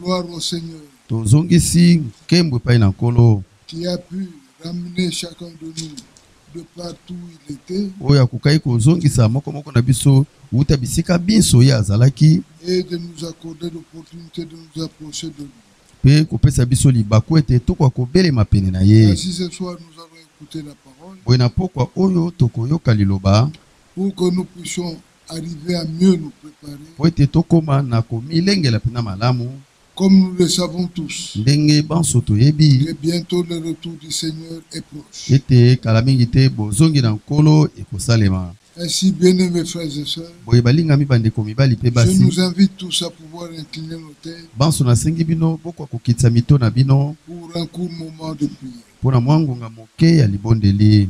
Gloire au Seigneur tozongisi nkembwe epai na Nkolo qui a pu ramener chacun de nous de partout où il était oyo akokai kozongisa moko na biso wuta bisika biso ye azalaki et de nous accorder l'opportunité de nous approcher de lui. pe kopesa biso libaku ete tokoka kobelema pene na ye. Ainsi ce soir nous allons écouter la parole boye na pokwa oyo tokoyoka liloba pour que nous puissions arriver à mieux nous préparer. po ete tokóma na komilengela mpena malamu Comme nous le savons tous, ndenge banso toyebi et bientôt le retour du Seigneur est proche. ete kala mingi te bozongi na Nkolo ekosalema. Ainsi, bien-aimés frères et sœurs, boye balingami bandeko mibali mpe je basi nous invite tous à pouvoir incliner nos têtes banso nasengi bino bokwa kokitisa mito na bino pour un court moment de prière. mpona mwa ngonga moke ya libondeli.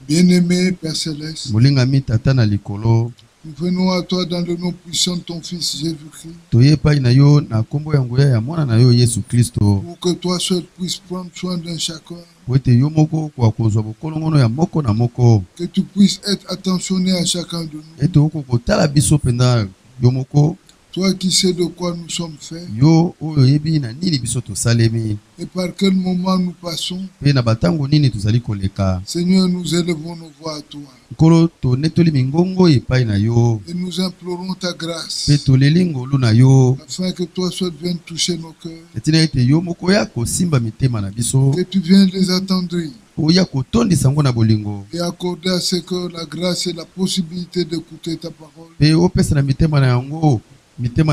Bien-aimé Père Céleste, molingami tata na likolo nous venons à toi dans le nom puissant de ton Fils Jésus-Christ toye epai na yo na nkombo ya nguya ya mwana na yo Yesu Kristo pour que toi seul puisses prendre soin d'un chacun, po ete yo moko kwa kozwa bokolongono ya moko na moko que tu puisses être attentionné à chacun de nous. ete oko kotala biso mpenza yo moko Toi qui sais de quoi nous sommes faits yo oyo oyebi na nini biso tosalemi et par quel moment nous passons. mpe na batango nini tozali koleka. Seigneur, nous élevons nos voix à toi Nkolo tonetoli mingongo epai na yo et nous implorons ta grâce mpe toleli ngolu na yo afin que toi seul viennes toucher nos cœurs, etina ete yo moko oya kosimba mitema na biso que tu viennes les attendrir oya kotondisa ngo na bolingo et accorder à ce cœurs la grâce et la possibilité d'écouter ta parole. mpe opesa na mitema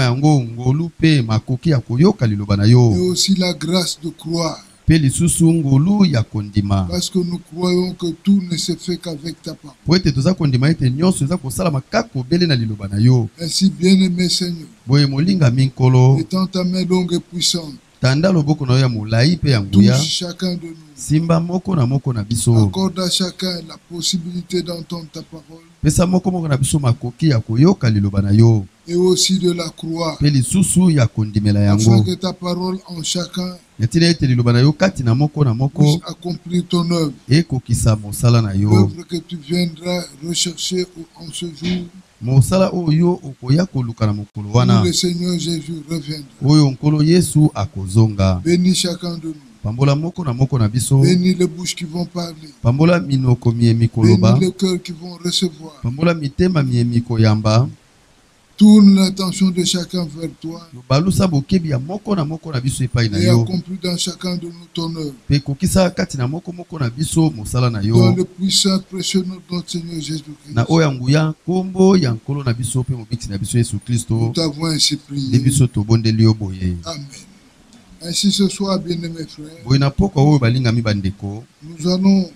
yango ngolu mpe makoki ya koyoka liloba na yo Et aussi la grâce de croire, mpe lisusu ngolu ya kondima parce que nous croyons que tout ne se fait qu'avec ta parole. po ete toza kondima ete nyonso eza kosalama kaka obele na liloba na yo. Ainsi, bien-aimé Seigneur, boye molingami Nkolo étends ta main longue et puissante, tanda loboko na yo ya molai mpe ya nguya touche chacun de nous, simba moko na biso accorde à chacun la possibilité d'entendre ta parole pesa moko na biso makoki ya koyoka liloba na yo et aussi de la croire, mpe lisusu ya kondimela afin yango que ta parole en chacun etina ete liloba na yo kati na moko puisse accomplir ton œuvre, ekokisa mosala na yo, l'œuvre que tu viendras rechercher en ce jour, mosala oyo okoya koluka na mokolo où wana le Seigneur Jésus reviendra. oyo Nkolo Yesu akozonga. Bénis chacun de nous. pambola moko na biso Bénis les bouches qui vont parler. pambola minoko miemi koloba Bénis les cœurs qui vont recevoir. pambola mitema miemi koyamba Tourne l'attention de chacun vers toi balusa bokebi ya moko na biso epai na et yo accomplis dans chacun de nous ton œuvre. mpe kokisa kati na moko na biso mosala na Dans yo le puissant précieux nom de notre Seigneur Jésus-Christ. na oyo ya nguya nkombo ya Nkolo na biso mpe mobikisi na biso Yesu Nous Kristo t'avons ainsi nde prié. biso tobondeli yo boye. Amen. Ainsi ce soir, bien-aimés frères, boye na pokwa oyo balingami bandeko nous allons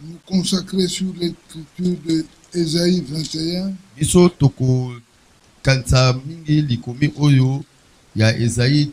nous consacrer sur l'écriture de Ésaïe 21 biso tokokanisa mingi likomi oyo ya Ezayi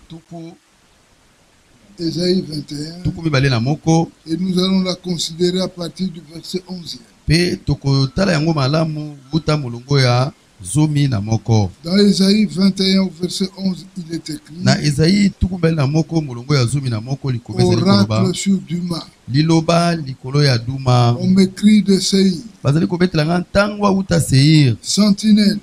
Ésaïe 21 tuku mibale na moko et nous allons la considérer à partir du verset 11e. mpe tokotala yango malamu wuta molongo ya zomi na moko. Dans Ésaïe 21 au verset 11, il est écrit na Ezayi tuku mibale na moko molongo ya zomi na moko likolo ezali koloba oracle sur Duma. liloba likolo ya duma On m'écrit de Seir. bazali kobetela nga ntango awuta Seir. Sentinelle,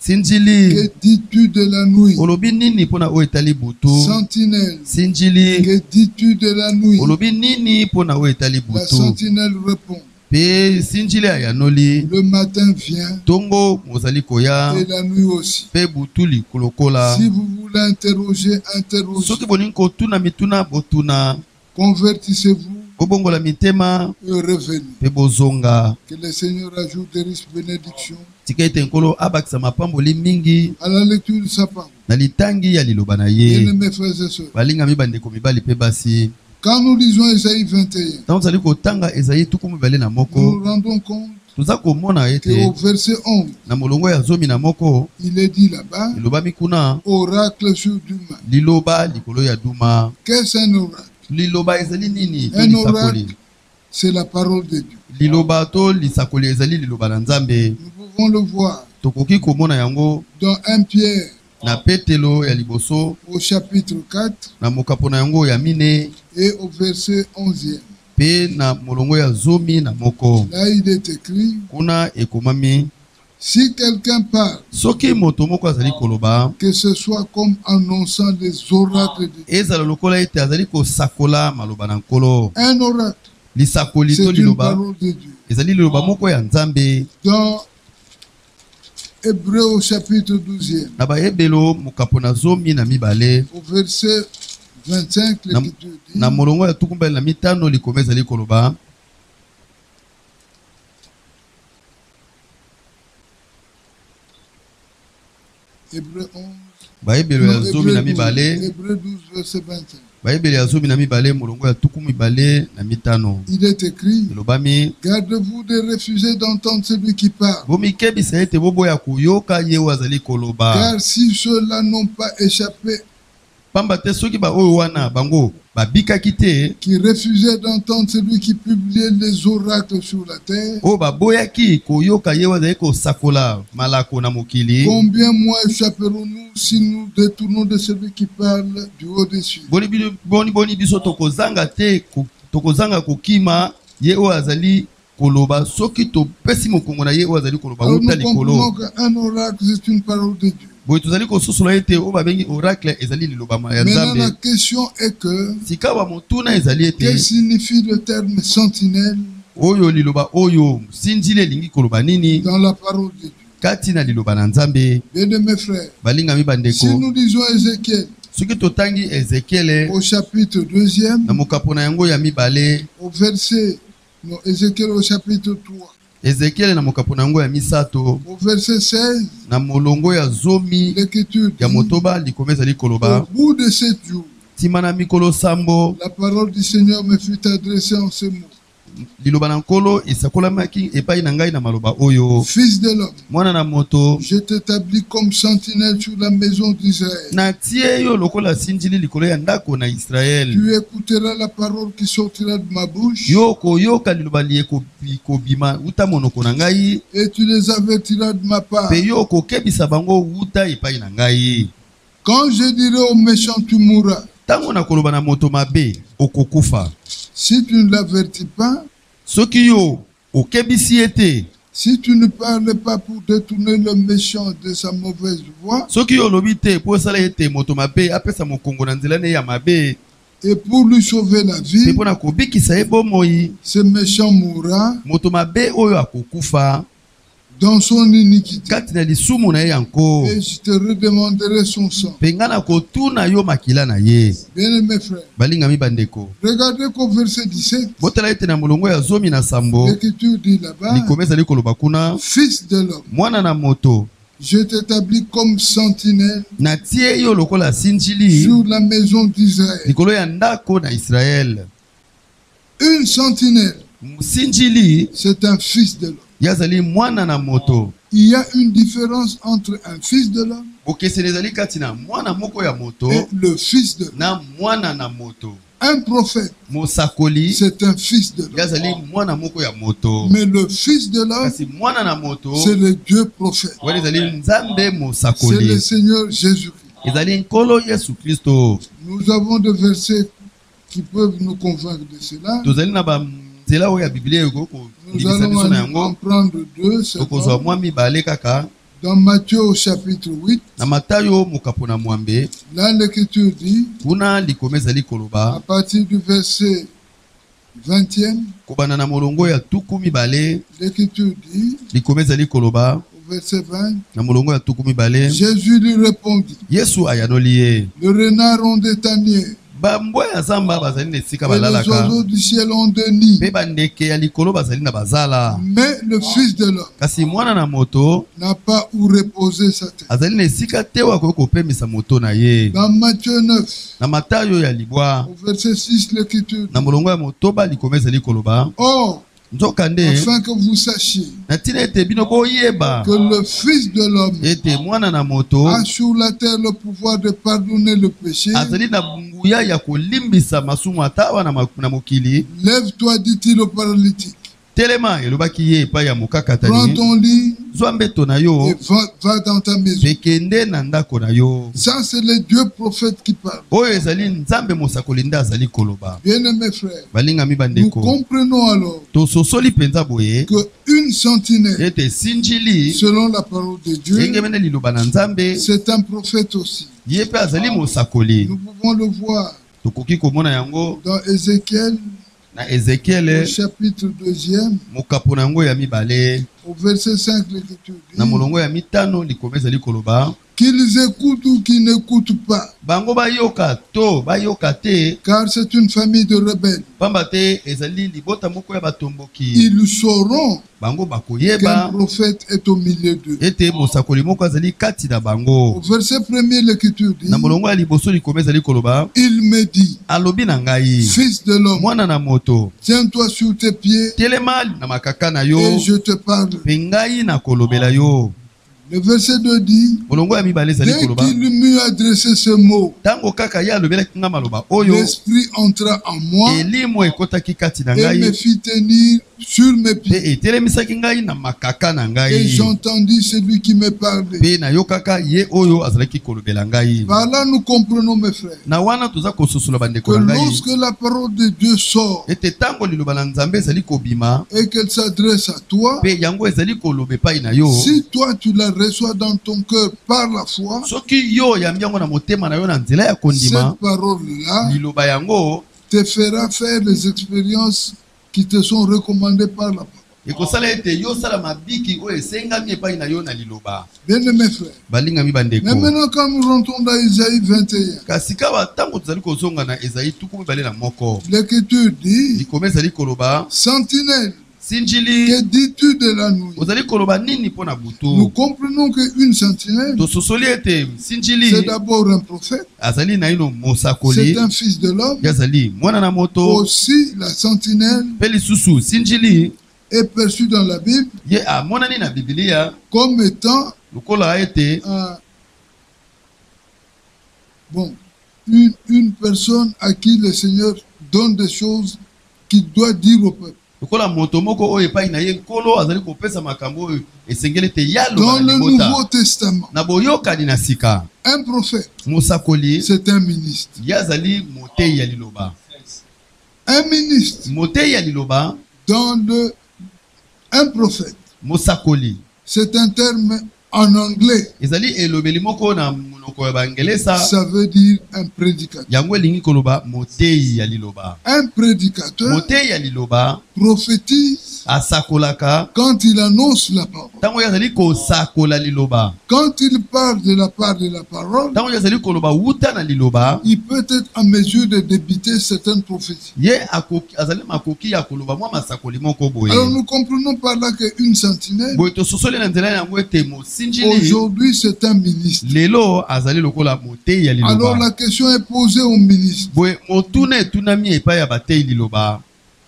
Sinjili que dis-tu de la nuit? olobi nini mpona oyo etali butu. Sentinelle, Sinjili que dis-tu de la nuit? olobi nini mpona oyo etali La butu. sentinelle répond, mpe sinjili ayanoli le matin vient ntongo mozali koya et la nuit aussi. mpe butu likolokola. Si vous voulez interroger, interrogez. soki bolingi kotuna mituna botuna Convertissez-vous bobongola mitema et revenez. mpe bozonga. Que le Seigneur ajoute des riches bénédictions tika ete Nkolo abakisa mapamboli mingi à la lecture de sa parole. na litangi ya liloba na ye. Bien-aimés frères et sœurs, balingami bandeko mibali mpe basi quand nous lisons Ésaïe 21, ntango tozali kotanga Ezayi tuku mibale na nous moko nous rendons compte toza komona qu'au ete verset 11, na molongo ya zomi na moko il est dit là-bas, elobami kuna oracle sur Duma. liloba likolo ya duma. Qu'est-ce un oracle? liloba ezali nini to Un lisakoli. oracle, c'est la parole de Dieu. liloba to lisakoli ezali liloba na Nzambe. Nous pouvons le voir tokoki komona yango dans 1 Pierre na petelo ya liboso au chapitre 4 na mokapo na yango ya mine et au verset 11e. mpe na molongo ya zomi na moko. Là, il est écrit, kuna ekomami Si quelqu'un parle, soki moto moko azali koloba que ce soit comme annonçant les oracles de Dieu. ezala lokola ete azali kosakola maloba na nkolo. Un oracle, Lisakoli c'est to une liloba parole de Dieu. ezali liloba moko ya nzambe. Dans Hébreu au chapitre 12e, Na bayebelo mokapo na zomi na mibale au verset 25, l'Écriture dit, na molongo ya tukumbeli na mitano likolo ezali koloba Hébreu 11, bayebelo ya non, zomi na Hébreu 12, mibale Hébreu 12, verset 25. bayebelo ya zomi na mibale molongo ya tuku mibale na mitano Il est écrit, elobami gardez-vous de refuser d'entendre celui qui parle, bomikebisa ete boboya koyoka ye oyo azali koloba, car si ceux-là n'ont pas échappé, pamba te soki baoyo wana bango babikaki te, qui refusaient d'entendre celui qui publiait les oracles sur la terre, oyo baboyaki koyoka ye oyo azali kosakola malako na mokili, combien moins échapperons-nous si nous détournons de celui qui parle du haut-dessus? boni biso tokozanga te tokozanga kokima ye oyo azali koloba soki topesi mokongo na ye oyo azali koloba Alors uta nous comprenons likolo. qu'un oracle, c'est une parole de Dieu. Boye tozali kososola ete oyo babengi oracle ezali liloba ya Maintenant, la nzambe. question est que, Sika bamotuna ezali que ete signifie le terme sentinelle oyo liloba oyo sinzili elingi koloba nini dans la parole de Dieu? kati na liloba na nzambe. Bien mes frères, Balingami si bandeko, nous lisons Ézéchiel soki totangi Ezekiele au chapitre 2e, na mokapo na yango ya mibale, au verset, non, Ézéchiel au chapitre 3, Ezekiele na mokapo na yango ya misato au verset 16, na molongo ya zomi l'Écriture ya dit, motoba likoma ezali au koloba bout de 7 jours, ntima na mikolo sambo la parole du Seigneur me fut adressée en ces mots. liloba na nkolo esakolamaki epai na ngai na maloba oyo: Fils de l'homme, mwana na moto, je t'établis comme sentinelle sur la maison d'Israël. natie yo lokola sinjili likolo ya ndako na Israele. Tu écouteras la parole qui sortira de ma bouche Yo koyoka liloba kobima uta monoko na ngai, et tu les avertiras de ma part. pe yo kokebisa bango uta epai na ngai. Quand je dirai aux méchants, tu mourras, Tango na koloba na moto mabe okokufa, si tu ne l'avertis pas, soki yo okebisi ete, si tu ne parles pas pour détourner le méchant de sa mauvaise voie soki yo olobi te po esala ete moto mabe apesa mokongo na nzela ne ya mabe, et pour lui sauver la pe vie, mpona kobikisa ye bomoi, ce méchant mourra moto mabe oyo akokufa dans son iniquité. kati na lisumu na ye yango, Et je te redemanderai son sang. mpe ngai na kotuna yo makila na ye. Bien-aimés frères, Balingami bandeko, regardez qu'au verset 17, botala ete na molongo ya zomi na sambo l'Écriture dit là-bas, likoma ezali koloba kuna: Fils de l'homme, mwana na moto, je t'établis comme sentinelle natie yo lokola sinjili sur la maison d'Israël. likolo ya ndako na Israele. Une sentinelle, Musinjili c'est un fils de l'homme. yazali mwana na moto. Il y a une différence entre un fils de l'homme Bokeseni ezali kati na mwana moko ya moto et le fils de l'homme. na mwana na moto. Un prophète, Mosakoli c'est un fils de l'homme. yazali mwana moko ya moto, Mais le fils de l'homme, kasi mwana na moto c'est le Dieu prophète. wana ezali nzambe C'est le mosakoli, Seigneur Jésus-Christ. ezali nkolo Yesu Kristo. Nous avons des versets qui peuvent nous convaincre de cela. Tozali na banzela oyo ya biblia Nous ekokobimisa allons biso na en yango, prendre deux. C'est tokozwa bon. mwa mibale kaka. Dans Matthieu au chapitre 8, Na Matayo mokapo na mwambe, là l'Écriture dit, kuna likoma ezali à koloba partir du verset 20e, kobanda na molongo ya tuku mibale, l'Écriture dit, likoma ezali koloba au verset 20, na molongo ya tuku mibale: Jésus lui répondit, Yesu ayanoli ye. le renard ont des taniers Bambwa ya zamba bazali na esika et les balalaka, oiseaux du ciel ont des nids, mpe bandeke ya likolo bazali na bazala, mais le Fils de l'homme kasi mwana na moto n'a pas où reposer sa tête. azali na esika te oyo akoki kopemisa moto na ye. Dans Matthieu 9, Na Matayo ya libwa au verset 6, l'Écriture na dit, molongo ya motoba likoma ezali koloba: or, nzokande afin que vous sachiez na ntina ete bino boyeba que le Fils de l'homme ete mwana na moto a sur la terre le pouvoir de pardonner le péché, azali na nguya ya kolimbisa masumu ata awa na mokili. lève-toi, dit-il au paralytique, Telema elobaki ye epai ya prends mokakatani: ton lit zwa mbeto na yo et va dans ta maison. pe kende na ndako na yo. Ça, c'est les deux prophètes qui parlent. Oyo ezali nzambe mosakoli nde azali koloba. Bien-aimés frères, Balingami nous bandeko, comprenons alors tososoli penza boye qu'une sentinelle, ete sinjili selon la parole de Dieu, engemene liloba na nzambe c'est un prophète aussi. ye pe azali mosakoli. Nous pouvons le voir Tokoki komona yango dans Ézéchiel, na au Ezekiel chapitre 2e, mokapo na yango ya mibale au verset 5, l'Écriture na dit molongo ya mitano likoma ezali koloba qu'ils écoutent ou qu'ils n'écoutent pas, bango bayoka to bayoka te, car c'est une famille de rebelles. pamba te ezali libota moko ya batomboki. Ils sauront Bango qu'un bakoyeba prophète est au milieu d'eux. ete mosakoli moko azali kati na Au bango. verset 1er, l'Écriture dit, Na molongo ya liboso likoma ezali koloba il me dit, alobi na ngai, fils de l'homme, mwana na moto, tiens-toi sur tes pieds telema na makaka na yo et je te parle. pe ngai na kolobela yo. Le verset 2 dit, Molongo ya mibale ezali dès koloba qu'il m'eut adressé ce mot, tango kaka ye alobelaki nga maloba oyo, l'esprit entra en moi elimo ekotaki kati na et me ngai fit tenir sur mes pe pieds. etelemisaki ngai na makaka na Et ngai, j'entendis celui qui me parlait. pe nayokaka ye oyo azalaki kolobela ngai. Par là, nous comprenons, mes frères, Na wana toza kososola que bandeko na ngai lorsque la parole de Dieu sort ete tango liloba na nzambe ezali kobima et qu'elle s'adresse à toi, pe yango ezali koloba epai na yo, si toi tu la reçois dans ton cœur par la foi, soki yo oyambi yango na motema na yo na nzela ya kondima, cette parole-là liloba yango te fera faire les expériences qui te sont recommandées par la parole. ekosala ete yo sala mabiki oyo esengami epai na yo na liloba. Bien-aimés frères, Balingami bandeko, mais maintenant quand nous rentrons dans Isaïe 21, kasi kaba tango tozali kozonga na Ezayi tuku mibale na moko, l'Écriture dit, likoma ezali koloba sentinelle, sinjili, que dis-tu de la nuit? ozali koloba nini mpo na Nous butu? comprenons qu'une sentinelle, Tososoli ete c'est sinjili d'abord un prophète, azali na ino mosakoli, c'est un fils de l'homme. ye azali mwana na moto. Aussi, la sentinelle Pe lisusu sinjili est perçue dans la Bible ye amonani na Biblia comme étant lokola ete bon, une personne à qui le Seigneur donne des choses qu'il doit dire au peuple. lokola moto moko oyo epai na ye nkolo azali kopesa makambo oyo esengeli ete Dans yaloba na le Nouveau libota Testament, na boyokani na sika. un prophète, Mosakoli c'est un ministre. ye azali motei ya liloba. Un ministre, Motei ya liloba, un prophète, mosakoli c'est un terme en anglais. ezali elobeli moko na monoko ya bangelesa, Ça veut dire un prédicateur. yango elingi koloba motei ya liloba. Un prédicateur Motei ya liloba prophétise asakolaka quand il annonce la parole. tango ye azali kosakola liloba, Quand il parle de la part de la parole, tango ye azali koloba wuta na liloba, il peut être en mesure de débiter certaines prophéties. ye azali makoki ya koloba mwa masakoli moko boye. Alors nous comprenons par là qu'une sentinelle, Boye tososoli na nzela yango ete mosinjili aujourd'hui c'est un ministre. lelo azali lokola motei ya Alors liloba. la question est posée au ministre. Boye motuna etunami epai ya batei liloba.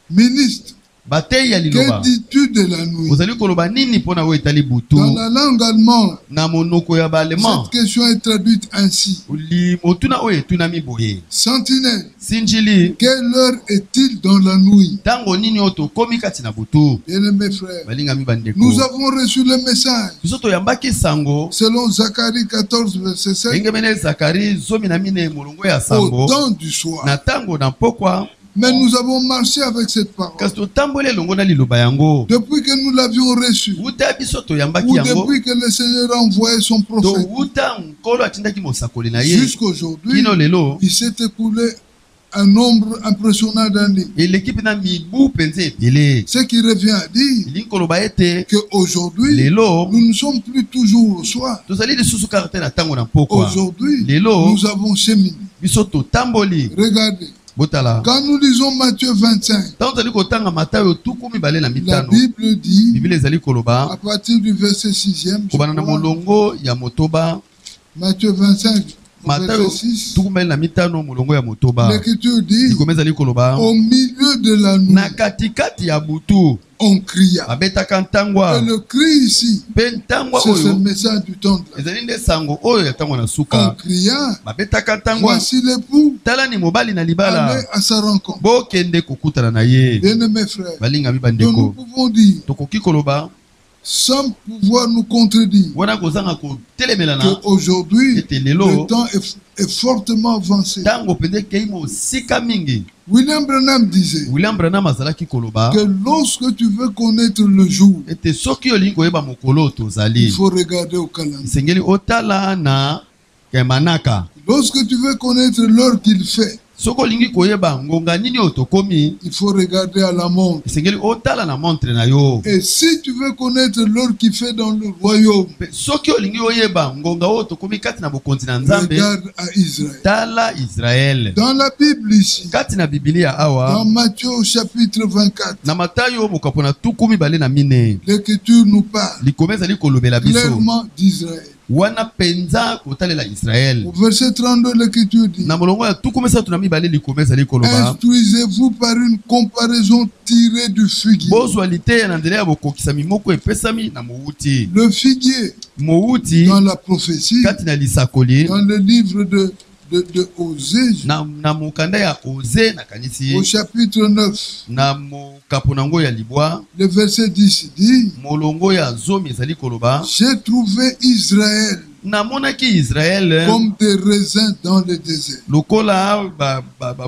Ministre, Batei ya que liloba, dis-tu de la nuit? ozali koloba nini mpona oyo etali butu? Dans la langue allemande, Na monoko ya balema cette question est traduite ainsi. motuna oyo etunami boye, Sentinelle, sinjili, quelle heure est-il dans la nuit? tango nini oyo tokomi kati na butu? Bien-aimés frères, Balingami bandeko, nous avons reçu le message biso toyambaki sango selon Zacharie 14, verset 7, ndenge mene Zakari 14 molongo ya au sango temps du soir. na tango na pokwa, Mais nous avons marché avec cette parole. kasi totamboli elongo na liloba yango Depuis que nous l'avions reçu, wuta biso toyambaki ou yango depuis que le Seigneur a envoyé son to prophète, wuta nkolo atindaki mosakoli na ye jusqu'aujourd'hui, kino lelo il s'est écoulé un nombre impressionnant d'années. eleki mpena mibu mpenza ebele. Ce qui revient à dire elingi koloba ete qu'aujourd'hui, lelo nous ne sommes plus toujours au soir. tozali lisusu kaka te na ntango na pokwa. Aujourd'hui, Lelo nous avons cheminé. biso totamboli. Regardez, Botala quand nous lisons Matthieu 25, ntango tozali kotanga Matayo tuku mibale na la mitano, Bible dit, biblia ezali à koloba partir du verset 6e, kobana na molongo ya motoba, Matthieu 25, Matayo verset 6, tuku mibale na mitano molongo ya motoba, l'Écriture dit, likoma ezali koloba au milieu de la nuit, na katikati ya butu on cria. babetaka Et ntangwa. le cri ici, Mpe ntangwa c'est ce oyo message du temps de la ezali nde sango oyo ya ntango na on suka, cria, babetaka ntangwa. voici l'époux, Tala ni mobali na libala, allez à sa rencontre. bokende kokutana na ye. Bien-aimés frères, Balingami donc nous bandeko, pouvons dire tokoki koloba sans pouvoir nous contredire. wana kozanga kotelemela na Qu'aujourd'hui, ete lelo le temps est fortement avancé. ntango mpenza kei mosika mingi. William Branham disait William Branham azalaki koloba que lorsque tu veux connaître le jour, ete soki olingi koyeba mokolo tozali il faut regarder au calendrier. esengeli otala na kemanaka. Lorsque tu veux connaître l'heure qu'il fait, soki olingi koyeba ngonga nini oyo tokomi il faut regarder à la montre. esengeli otala na montre na yo. Et si tu veux connaître l'heure qu'il fait dans le royaume, Mpe soki olingi oyeba ngonga oyo tokomi kati na bokonzi na nzambe regarde à Israël. tala Israel. Dans la Bible ici, Kati na Biblia dans awa Matthieu au chapitre 24, na Matayo mokapo na tuku mibale na mine l'Écriture nous parle likoma ezali kolobela biso clairement d'Israël. wana penza kotalela Israel. Au verset 32, l'Écriture dit: Na molongo ya tuku misatu na mibale likoma ezali koloba instruisez-vous par une comparaison tirée du figuier. bozwa liteya na nzela ya bokokisami moko epesami na mowuti. Le figuier, Mowuti dans la prophétie, kati na lisakoli dans le livre de Osée, na mokanda ya Oze na kanisi au chapitre 9, na mokapo nango ya libwa le verset 10 dit: molongo ya zomi ezali koloba j'ai trouvé Israël namonaki Israel comme des raisins dans le désert. lokola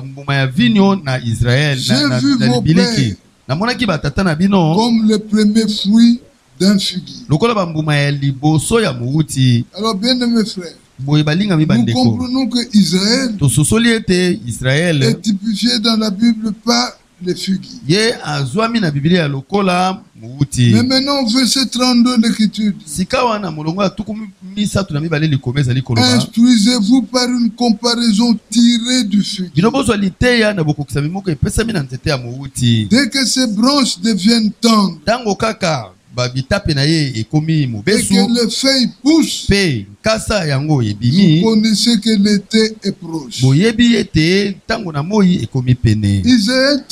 mbuma ya vinyo na Israel na libiliki. Namonaki batata na bino Comme le premier fruit d'un figuier. lokola bambuma ya liboso ya mowuti. Alors, bien aimés frères, Boye balinga mi nous bandeko comprenons que Israël tososoli ete Israel est typifié dans la Bible par les figuiers. ye azwami na Biblia ya lokola mowuti. Mais maintenant, au verset 32, l'Écriture dit: Sika wana molongo ya tuku misatu na mibale likoma ezali koloba instruisez-vous par une comparaison tirée du figuier. bino bozwa liteya na bokokisami moko epesami na nzete ya mowuti. Dès que ces branches deviennent tendres Ntango kaka bitape na ye ekomi et mobesu que les feuilles poussent, mpe nkasa yango vous ebimi connaissez que l'été est proche. boyebi ete ntango na moi ekomi pene. Israël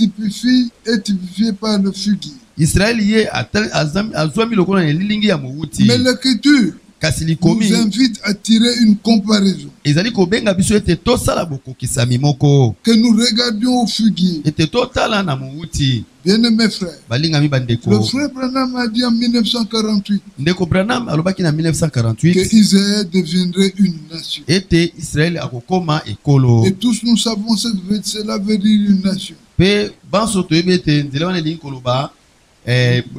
est typifié par le figuier. Israel ye azwami lokola na elilingi ya mowuti. Mais l'Écriture Kasi nous likomi invite à tirer une comparaison. ezali kobenga biso ete tosala bokokisami moko Que nous regardions au figuier. ete totala na mowuti. Bien-aimés frères, Balingami le bandeko frère Branham a dit en 1948 ndeko Branham alobaki na que 1948 Israël deviendrait une nation. ete Israel akokoma ekolo. Et tous nous savons ce que cela veut dire une nation. Pe banso toyebi ete nzela wana elingi koloba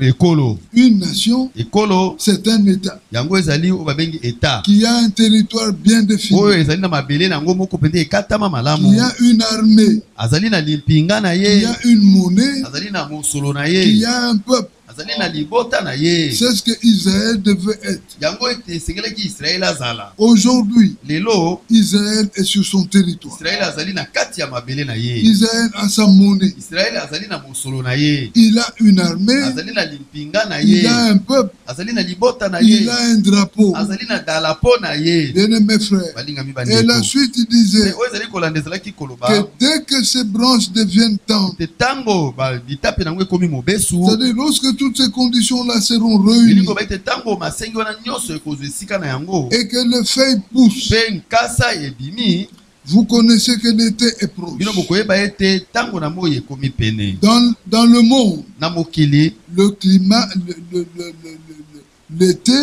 ekolo. Une nation, Ekolo c'est un État yango ezali oyo babengi eta qui a un territoire bien défini, oyo ezali na mabele na yango moko mpenza ekatama malamu. qui a une armée, Azali na limpinga na qui ye, a une monnaie, azali na mosolo na qui ye, a un peuple. azali na libota na ye. C'est ce que Israël devait être. Yango ete esengelaki Israel azala. Aujourd'hui, Lelo Israël est sur son territoire. Israel azali na kati ya mabele na ye. Israël a sa monnaie. Israel azali na mosolo na ye, Il a une armée. azali na limpinga na Il ye, a un peuple. azali na libota na Il ye, a un drapeau. azali na dalapo na ye. Bien-aimés frères. Balingami Et bandeko. la suite il Mais disait oyo ezali kolanda ezalaki que koloba dès que ces branches deviennent tendres, te tango bitape nango ekomi mobesu c'est-à-dire lorsque toutes ces conditions-là seront elingi réunies koba ete tango masengi wana nyonso ekozwa esika na yango et que les feuilles poussent, mpe nkasa ebimi vous connaissez que l'été est proche. bino bokoyeba ete tango na moi ekomi pene. Dans le monde, Na mokili le climat, l'été,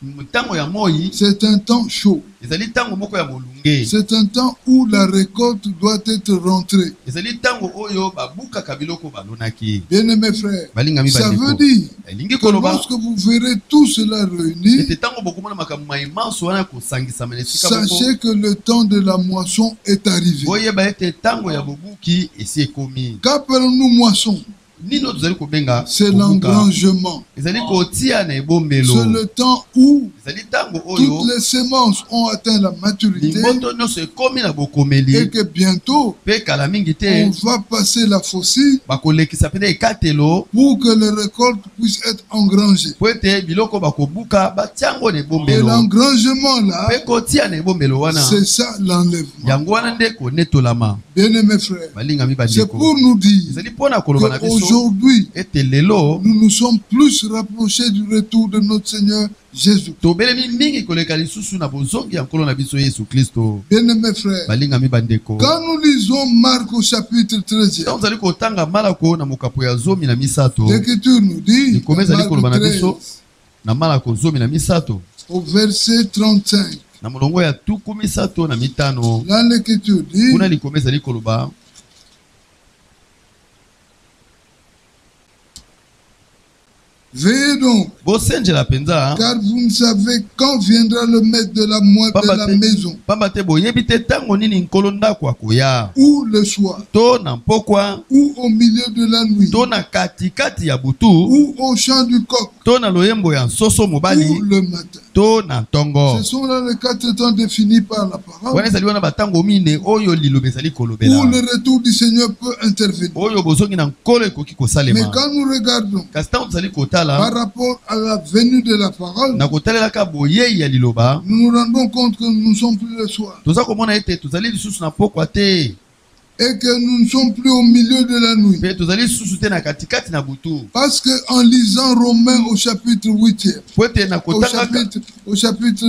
ntango ya moi c'est un temps chaud. ezali ntango moko ya molunge, C'est un temps où la récolte doit être rentrée. ezali ntango oyo babukaka biloko balonaki. Bien-aimés frères, Balingami ça veut bandeko dire elingi que koloba lorsque vous verrez tout cela réuni, ete ntango bokomona makambo maimanso wana kosangisama na esika moko sachez que le temps de la moisson est arrivé. boyeba ete ntango ya bobuki esi ekomi. Qu'appelons-nous moisson? Nino tozali kobenga C'est kobuka. l'engrangement. Ezali kotia na C'est ebombelo, le temps où ezali ntango toutes oyo les semences ont atteint la maturité limboto nyonso ekomi na et bokomeli que bientôt mpe kala mingi on te va passer la faucille bakolekisa mpe ekatelo pour que les récoltes puissent être engrangées. po ete biloko bakobuka batia yango na Et ebombelo l'engrangement là, mpe kotia na ebombelo wana c'est ça l'enlèvement. yango wana nde konetolama. Bien-aimés frères, Balingami c'est bandeko pour nous dire ezali mpona koloba na biso qu'aujourd'hui, ete lelo nous nous sommes plus rapprochés du retour de notre Seigneur Jésus. tobelemi mingi koleka lisusu na bozongi ya nkolo na biso yesu kristo. Bien-aimés frères, Balingami bandeko quand nous lisons Marc au chapitre 13, ntango tozali kotanga malako na mokapo ya zomi na misato l'Écriture nous dit, likoma ezali dans koloba na Marc biso 13, na malako zomi na misato au verset 35. na molongo ya tuku misato na mitano Là, l'Écriture dit, kuna likomeza likoloba veillez donc, bosenjela penza car vous ne savez quand viendra le maître de la maison, pamba te boyebi te ntango nini nkolo ndako akoya ou le soir, to na mpokwa ou au milieu de la nuit, to na katikati ya butu ou au chant du coq, to na loyembo ya nsoso ou mobali le matin. to na ntongo. Ce sont là les 4 temps définis par la parole, wana ezali wana batango mine oyo liloba ezali kolobela où le retour du Seigneur peut intervenir. oyo bozongi na nkolo ekoki Mais kosalema quand nous regardons kasi ntango tozali kotala par rapport à la venue de la parole, na kotalelaka boyei ya liloba nous nous rendons compte que nous ne sommes plus le soir toza komona ete tozali lisusu na pokwa te et que nous ne sommes plus au milieu de la nuit. mpe tozali lisusu te na katikati na butu Parce qu'en lisant Romains au chapitre 8e, po ete na kotangaka au chapitre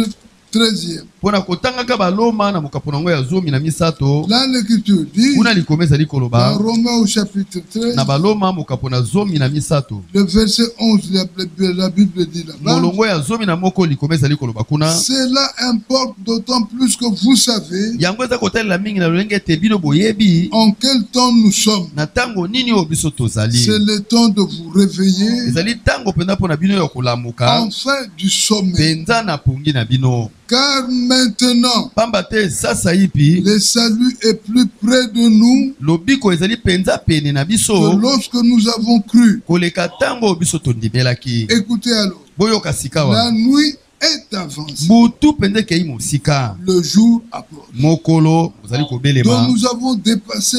13e, mpo na kotangaka baloma na mokapo nango ya zomi na misato là l'Écriture dit, kuna likoma ezali dans koloba Romains au chapitre 13, na baloma mokapo na zomi na misato le verset 11, la Bible dit là-bas, molongo ya zomi na moko likoma ezali koloba kuna cela importe d'autant plus que vous savez yango eza kotalela mingi na lolenge ete bino boyebi en quel temps nous sommes. na ntango nini oyo biso tozali C'est le temps de vous réveiller ezali ntango mpenza mpo na bino ya kolamuka enfin du sommeil. mpenza na pungi na bino Car maintenant, pamba te sasa yipi le salut est plus près de nous lobiko ezali mpenza pene na que biso lorsque nous avons cru. koleka ntango oyo biso tondimelaki. Écoutez alors, boyoka sika la wa nuit est avancée, butu mpenza ekei mosika le jour approche. mokolo ozali Donc kobelema nous avons dépassé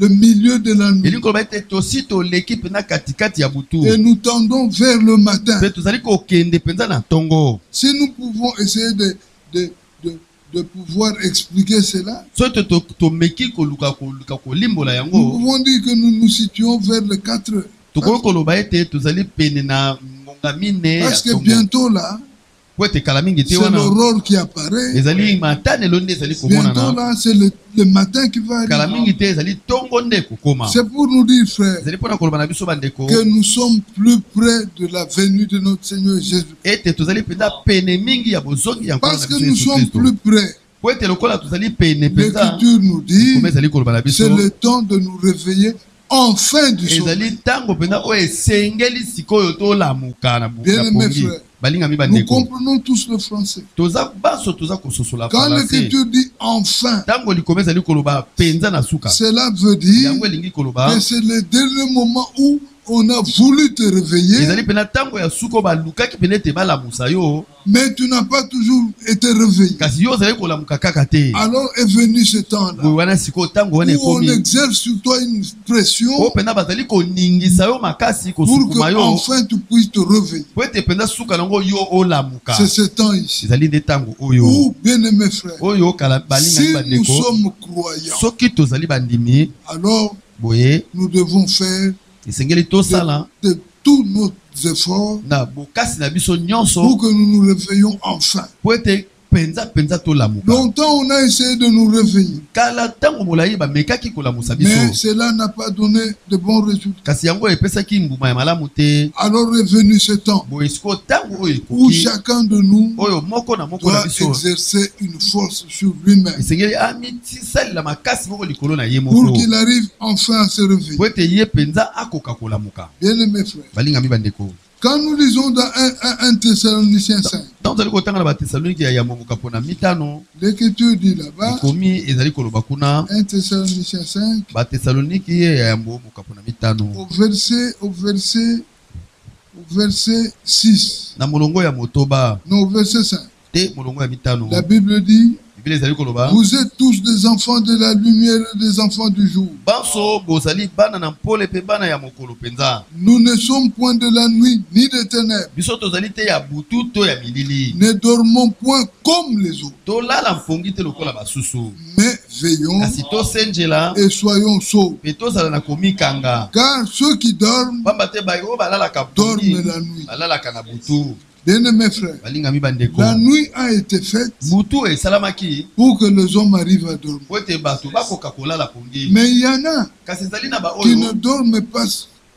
le milieu de la nuit elingi koloba ete tosi toleki mpenza katikati ya butu et nous tendons vers le matin. mpe tozali kokende mpenza na ntongo. Si nous pouvons essayer de pouvoir expliquer cela, soki tomeki koluka kolimbola nous yango pouvons dire que nous nous situons vers les 4 heures. tokoki koloba ete tozali pene na ngonga mine ya Parce que ntongo bientôt là, po ete kala mingi te c'est wana l'aurore qui apparaît. ezali matanelo nde ezali Bientôt komonana là, c'est le matin qui va kala arriver. mingi te ezali ntongo nde kokoma. C'est pour nous dire, frère, ezali mpona koloba na biso bandeko que nous sommes plus près de la venue de notre Seigneur Jésus. ete tozali mpenza pene mingi ya bozongi ya nkolo Parce na que biso nous yesu sommes kristo plus près. po ete lokola tozali pene mpenza L'Écriture nous dit, likoma ezali koloba na biso c'est le temps de nous réveiller enfin du sommeil. ezali ntango mpenza oyo esengeli sikoyo tolamuka na Bien-aimés pongi. frères, balingami nous bandeko comprenons tous le français. toza baso toza kososola Quand français l'Écriture dit enfin, ntango likoma ezali koloba mpenza na suka cela veut dire yango elingi koloba que c'est le dernier moment où on a voulu te réveiller, ezali mpena ntango ya suka oyo balukaki pene ete balamusa yo mais tu n'as pas toujours été réveillé. kasi yo ozali kolamuka kaka te. Alors est venu ce temps-là boye wana sikoyo ntango wana où on ekomi exerce sur toi une pression oyo mpenza bazali koningisa yo makasi pour kosukuma que yo enfin tu puisses te réveiller. po ete mpenza suka nango yo olamuka. C'est ce temps ici. ezali nde ntango oyo Où, bien-aimés frères, oyo kala balingami si nous bandeko sommes croyants, soki tozali bandimi alors boye nous devons faire esengeli tosala de tous nos efforts na bokasi na biso nyonso pour que nous nous réveillons enfin. po ete penza tolamuka. Longtemps on a essayé de nous réveiller, kala ntango molai bamekaki kolamusa mais biso cela n'a pas donné de bons résultats. kasi yango epesaki mbuma ya malamu te. Alors est venu ce temps boye sikoyo ntango oyo où ekoki chacun de nous oyo moko na moko na doit biso exercer une force sur lui-même esengeli amitisalela makasi moko likolo na ye pour moko qu'il arrive enfin à se réveiller. po ete ye mpenza akoka kolamuka. Bien-aimés frères, balingami bandeko quand nous lisons dans 1 Thessaloniciens 5, ntango tozali kotanga na batesalonike ya momoka mpona mitano l'Écriture dit là-bas, ekomi ezali koloba kuna 1 Thessaloniciens 5, batesalonike ye ya momoka mpona mitano au verset 6, na molongo ya motoba non, au verset 5, te molongo ya mitano la Bible dit, biblia ezali koloba vous êtes tous des enfants de la lumière et des enfants du jour. banso bozali bana na mpole mpe bana ya mokolo mpenza. Nous ne sommes point de la nuit ni des ténèbres. biso tozali te ya butu to ya milili Ne dormons point comme les autres, tolala mpongi te lokola basusu mais veillons kasi tosenjela et soyons sobres. mpe tozala na komikanga Car ceux qui dorment, pamba te baye oyo balalaka mpongi dorment la nuit. balalaka na butu. Bien-aimés frères, balingami bandeko la nuit a été faite butu esalamaki pour que les hommes arrivent à dormir. po ete bato bakoka kolala pongi Mais il y en a kasi ezali na qui ne baoyo dorment pas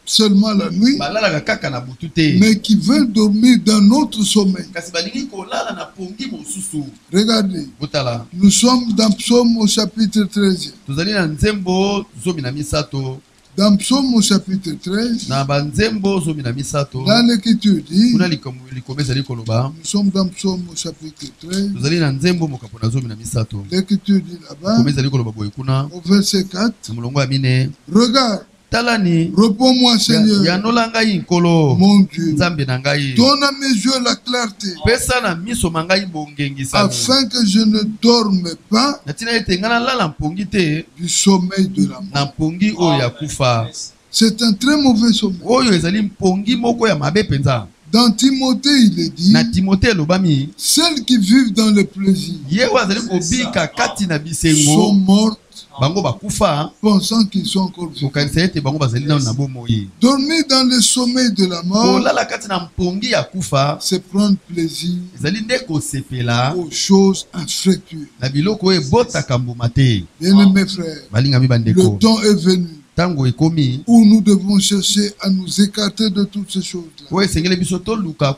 seulement la nuit, balalaka kaka na butu te, mais qui veulent dormir dans notre sommeil. kasi balingi kolala na pongi mosusu. Regardez, Botala, nous sommes dans Psaume au chapitre 13. tozali na nzembo zomi na misato, Dans Psaume au chapitre 13, na banzembo zomi na misato, là l'Écriture dit, kuna likombe ezali koloba, nous sommes dans Psaume au chapitre 13, tozali na nzembo mokapo na zomi na misato, l'Écriture dit là-bas, likombe ezali koloba boye kuna, au verset 4, na molongo ya mine, regarde, talani, réponds-moi Seigneur, yanola ngai nkolo, mon Dieu, nzambe na ngai, donne à mes yeux la clarté, pesa na miso mangai bongengisani, afin que je ne dorme pas na tina ete ngai nalala mpongi te, du sommeil de la mort. na mpongi oyo ya kufa, C'est un très mauvais sommeil. oyo ezali mpongi moko ya mabe penza. Dans Timothée, il est dit, Na Timote elobami, celles qui vivent dans le plaisir ye oyo azali kobika kati na sont bisengo, mortes bango bakufa, pensant qu'ils sont encore vivants. kokanisa ete bango bazali nano na bomoi. Dormir dans le sommeil de la mort, Kolala kati na mpongi ya kufa, c'est prendre plaisir ezali nde kosepela aux choses infructueuses. na biloko oyo ebotaka mbuma te. Bien-aimés frères, Balingami le bandeko, temps est venu tango ekomi où nous devons chercher à nous écarter de toutes ces choses-là. oyo esengeli biso toluka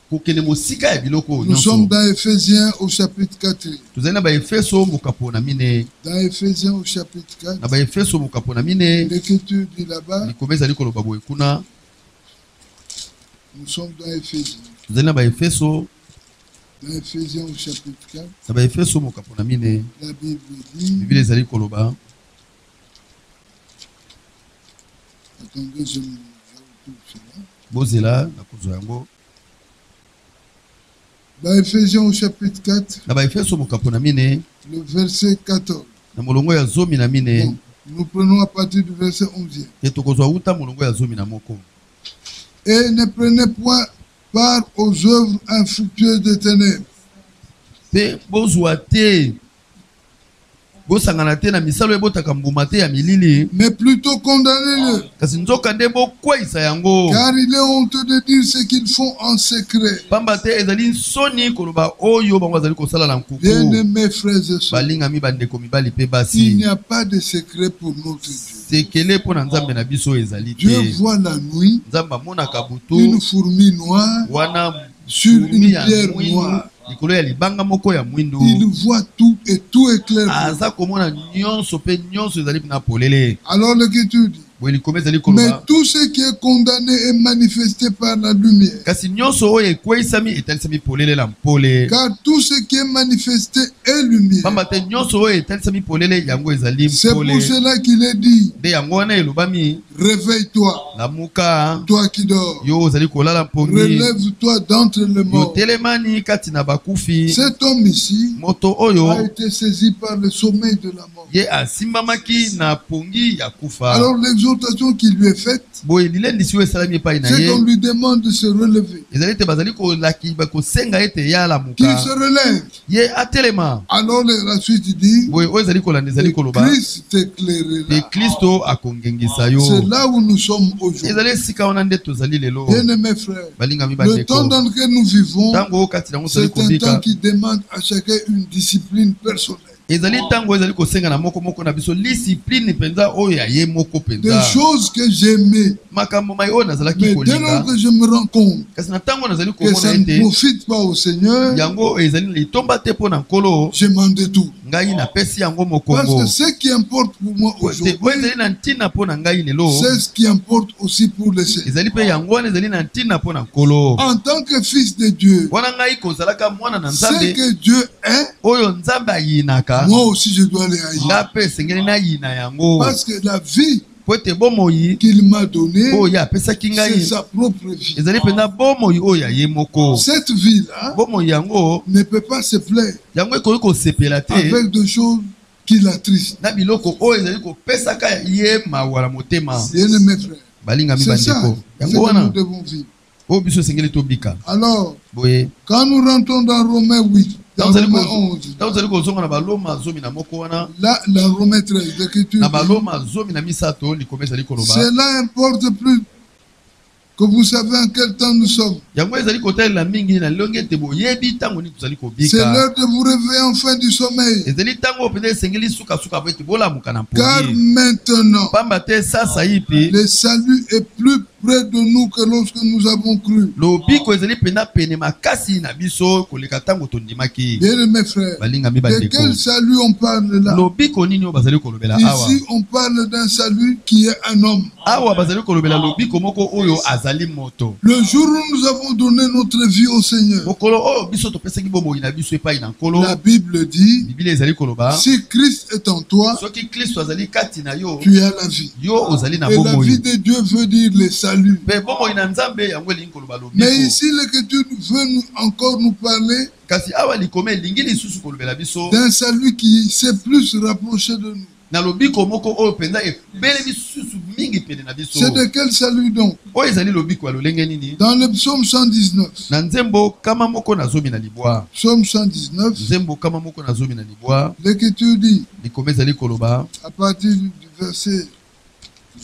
kokende mosika ya biloko oyo Nous sommes nyonso. dans Éphésiens au chapitre 4. Tozali na baefeso mokapo na mine, Dans Éphésiens au chapitre 4, na baefeso mokapo na mine, l'Écriture dit là-bas, likombe ezali koloba boye kuna. nous sommes dans Éphésiens. Tozali na baefeso, Dans Éphésiens au chapitre 4, na baefeso mokapo na mine, la Bible dit, bibili ezali koloba, attendez, je retrouve cela. bozela na kozwa yango. Dans Éphésiens au chapitre 4, Na baefeso mokapo na mine, le verset 14. na molongo ya zomi na mine, Bon, nous prenons à partir du verset 11e. te tokozwa uta molongo ya zomi na moko. Et ne prenez point part aux œuvres infructueuses des ténèbres, Pe bozwa te, bosangana te na misalo ebotaka mbuma te ya milili, mais plutôt condamnez-le, kasi nzoka nde bokweyisa yango. car il est honteux de dire ce qu'ils font en secret. Pamba te ezali nsoni koloba oyo bango bazali kosala na nkuku. Bien-aimés frères et sœurs, Balingami bandeko mibali pe il basi, n'y a pas de secret pour notre Dieu. sekele mpo na nzambe na biso ezali Dieu te. voit la nuit, Nzambe amonaka une butu fourmi noire wana sur une fourmi ya pierre mwindu noire. likolo ya libanga moko ya mwindu. Il voit tout et tout est clair. Aza komona nyonso pe nyonso ezali na polele. Alors l'Écriture dit, Boye likome ezali mais koloba, tout ce qui est condamné est manifesté par la lumière. kasi nyonso oyo ekweyisami etalisami polele na mpole. Car tout ce qui est manifesté est lumière. Pamba te nyonso oyo etalisami polele yango ezali C'est pour mpole. cela qu'il est dit, Nde yango wana elobami, réveille-toi, lamuka toi qui dors. yo ozali kolala mpongi, Relève-toi d'entre les yo morts. telemani kati na bakufi. Cet homme ici Moto a oyo été saisi par le sommeil de la mort. ye asimbamaki na pongi ya kufa. Alors l'exhortation qui lui est faite, Boye lilendisi oyo esalami epai na c'est ye qu'on lui demande de se relever. ezali ete bazali kosenga ete ya Qu'il alamuka, se relève. ye atelema. Alors la suite dit, Boye oyo ezali kolanda ezali et koloba, Christ pe t'éclairera. Kristo akongengisa yo. C'est là où nous sommes aujourd'hui. Ezali esika wana nde tozali lelo. Bien-aimés frères, Balingami le temps bandeko, dans lequel nous vivons, ntango oyo kati nango tozali c'est un temps kobika, qui demande à chacun une discipline personnelle. ezali ntango ezali kosenga na moko moko na biso discipline penza oyo ya ye moko Des penza. choses que j'aimais, Makambo mai oyo nazalaki mais dès lors kolinga, que je me rends compte kasi na ntango nazali que ça komona ne ete profite pas au Seigneur, yango ezali litomba te mpo na nkolo, je m'en détourne. ngai napesi yango Parce mokongo. que ce qui importe pour moi Te aujourd'hui, oyo ezali na ntina mpo na ngai lelo, c'est ce qui importe aussi pour le Seigneur. ezali mpe yango wana ezali na ntina mpo na nkolo. En tant que fils de Dieu, Wana ngai kozalaka mwana na ce nzambe que Dieu est, oyo nzambe ayinaka, moi aussi je dois le haïr. nga mpe esengeli nayina yango. Parce que la vie Po ete bomoi qu'il m'a donnée, oyo ye apesaki c'est ngai sa propre vie. ezali mpenza bomoi oyo ya ye moko. Cette vie-là Bomoi yango ne peut pas se plaire yango ekoki kosepela te avec des choses qui l'attristent. na biloko oyo ezali kopesaka ye mawa na motema. Bien-aimés frères, Balingami c'est ça bandeko, ce yango que nous wana devons vivre. oyo biso esengeli tobika. Alors, Boye quand nous rentrons dans Romains 8, dans Romains 11, ntango ozali kozonga na baloma zomi na moko wana, là, la Romains 13, l'Écriture na dit, baloma zomi na misato likoma ezali koloba, cela importe plus que vous savez en quel temps nous sommes. yango ezali kotalela mingi na longe te boyebi ntango nini tozali C'est kobika l'heure de vous réveiller enfin du sommeil. ezali ntango oyo mpenza esengeli sukasuka po ete bolamuka na Car mpoi maintenant, pamba te sasa ye mpe le salut est plus près de nous que lorsque nous avons cru. lobiko ezali mpenza pene makasi na biso koleka ntango tondimaki Bien-aimés frères, balingami de bandeko quel salut on parle là? lobiko nini oyo bazali kolobela awa Ici, on parle d'un salut qui est un homme. awa bazali kolobela lobiko moko oyo azali moto Le jour où nous avons donné notre vie au Seigneur, mokolo oyo biso topesaki bomoi na biso epai na nkolo la Bible dit, biblia ezali koloba si Christ est en toi, soki kristo azali kati na yo tu as la vie. yo ozali na Et la bomoi vie de Dieu veut dire le salut. mpe bomoi na nzambe yango elingi koloba Mais lobiko ici, l'Écriture veut encore nous parler kasi awa likoma elingi lisusu kolobela biso d'un salut qui s'est plus rapproché de nous. na lobiko moko oyo mpenza ebele bisusu mingi pene na biso C'est de quel salut donc? oyo ezali lobiko ya lolenge nini Dans le psaume 119, na nzembo kama moko na zomi na libwa psaume 119, nzembo kama moko na zomi na libwa l'Écriture dit, likoma ezali koloba à partir du verset,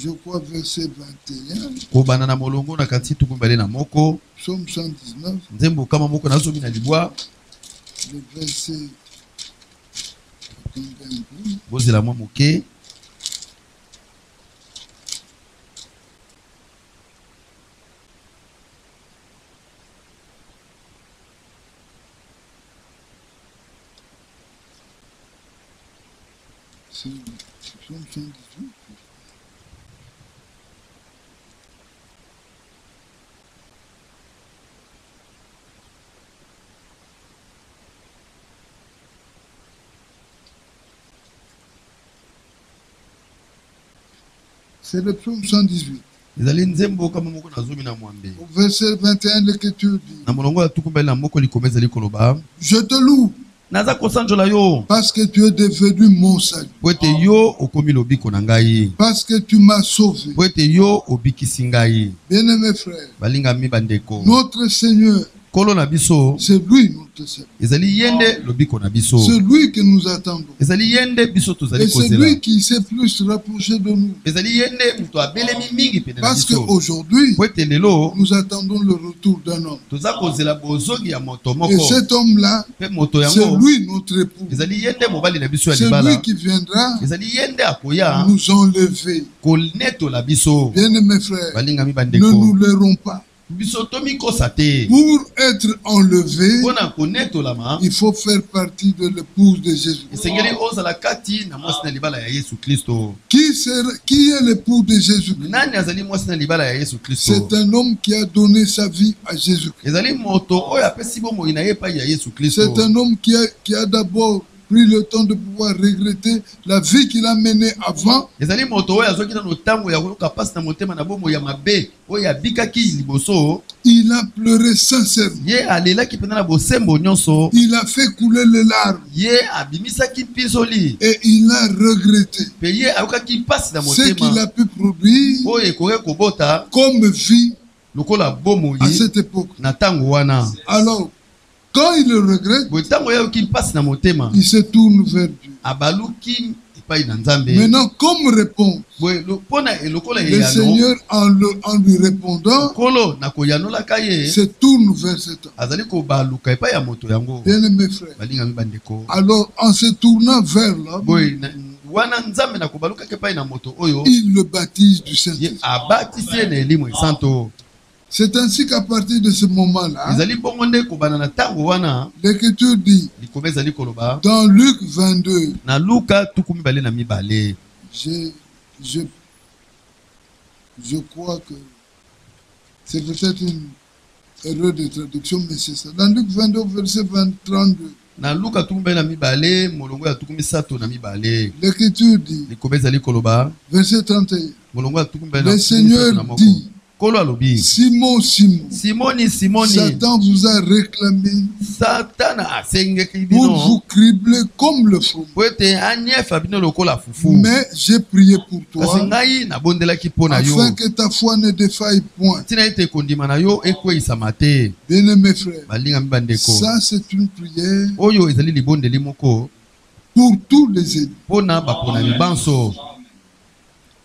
je crois, verset 21, kobanda na molongo na kati tuku mibale na moko psaume 119, nzembo kama moko na zomi na libwa le verset, attendez un peu, bozela mwa moke c'est psaume 118. C'est le psaume 118. ezali nzembo kama moko na zomi na mwambe Au verset 21, l'Écriture dit, na molongo ya tuku mbali na moko likoma ezali koloba je te loue naza kosanjola yo parce que tu es devenu mon salut, po ete yo okomi lobiko na ngai parce que tu m'as sauvé. po ete yo obikisi ngai Bien-aimés frères, balingami bandeko notre Seigneur, kolo na biso c'est lui notre salut. ezali yende lobiko na biso C'est lui que nous attendons. ezali yende biso tozali Et c'est kozela lui qui s'est plus rapproché de nous. ezali yende moto abelemi mingi pene na Parce biso qu'aujourd'hui, po ete lelo nous attendons le retour d'un homme. toza kozela bozongi ya moto Et moko cet homme-là, mpe moto c'est yango lui notre époux. ezali yende mobali na biso ya C'est libala lui qui viendra ezali yende akoya nous enlever. konetola biso Bien-aimés frères, balingami ne bandeko nous leurrons pas. biso tomikosa te Pour être enlevé, mpona konetolama il faut faire partie de l'épouse de Jésus. esengeli ozala kati na mwasi na libala ya yesu kristo Qui est l'époux de Jésus? nani azali mwasi na libala ya yesu kristo C'est un homme qui a donné sa vie à Jésus. ezali moto oyo apesi bomoi na ye epai ya yesu kristo C'est un homme qui a d'abord pris le temps de pouvoir regretter la vie qu'il a menée avant. ezali moto oyo azwaki nano ntango ya koyoka mpasi na motema na bomoi ya mabe oyo abikaki liboso Il a pleuré sincèrement. ye alelaki mpenza na bosembo nyonso Il a fait couler les larmes ye abimisaki mpisoli et il a regretté mpe ye ayokaki mpasi na ce qu'il motema a pu produire oyo ekoki kobota comme vie lokola bomoi à cette époque. na ntango wana Alors, quand il le regrette, boye ntango ayoki mpasi na motema il se tourne vers Dieu. abaluki epai na nzambe Maintenant, comme réponse, boye mpona lokola le eyano Seigneur, en lui répondant, nkolo na koyanolaka ye se tourne vers cet homme. azali kobaluka epai ya moto yango Bien-aimés frères, balingami bandeko alors en se tournant vers l'homme, boye wana nzambe na kobalukaka epai na moto oyo il le baptise du ye Saint-Esprit. abatisi ye na elimo esanto C'est ainsi qu'à partir de ce moment-là, ezali bongo nde kobana na ntango wana l'Écriture dit, likoma ezali koloba dans Luc 22, na luka tuku mibale na mibale je crois que c'est peut-être une erreur de traduction, mais c'est ça. Dans Luc 22, verset 32, na luka tuku mibale na mibale molongo ya tuku misato na mibale l'Écriture dit, likoma ezali koloba verset 31, molongo ya tuku mibale le na Seigneur moko dit, kolo alobi Simon, Simon, simoni simoni Satan vous a réclamé satana asengeki pour bino vous cribler comme le froment. po ete anyefa bino lokola fufu Mais j'ai prié pour kasi toi, ngai nabondelaki mpo na yo afin que ta foi ne défaille point. ntina ete kondima na yo ekweyisama te Bien-aimés frères, balingami bandeko ça c'est une prière oyo ezali libondeli moko pour tous les ennemis. mpona baponami banso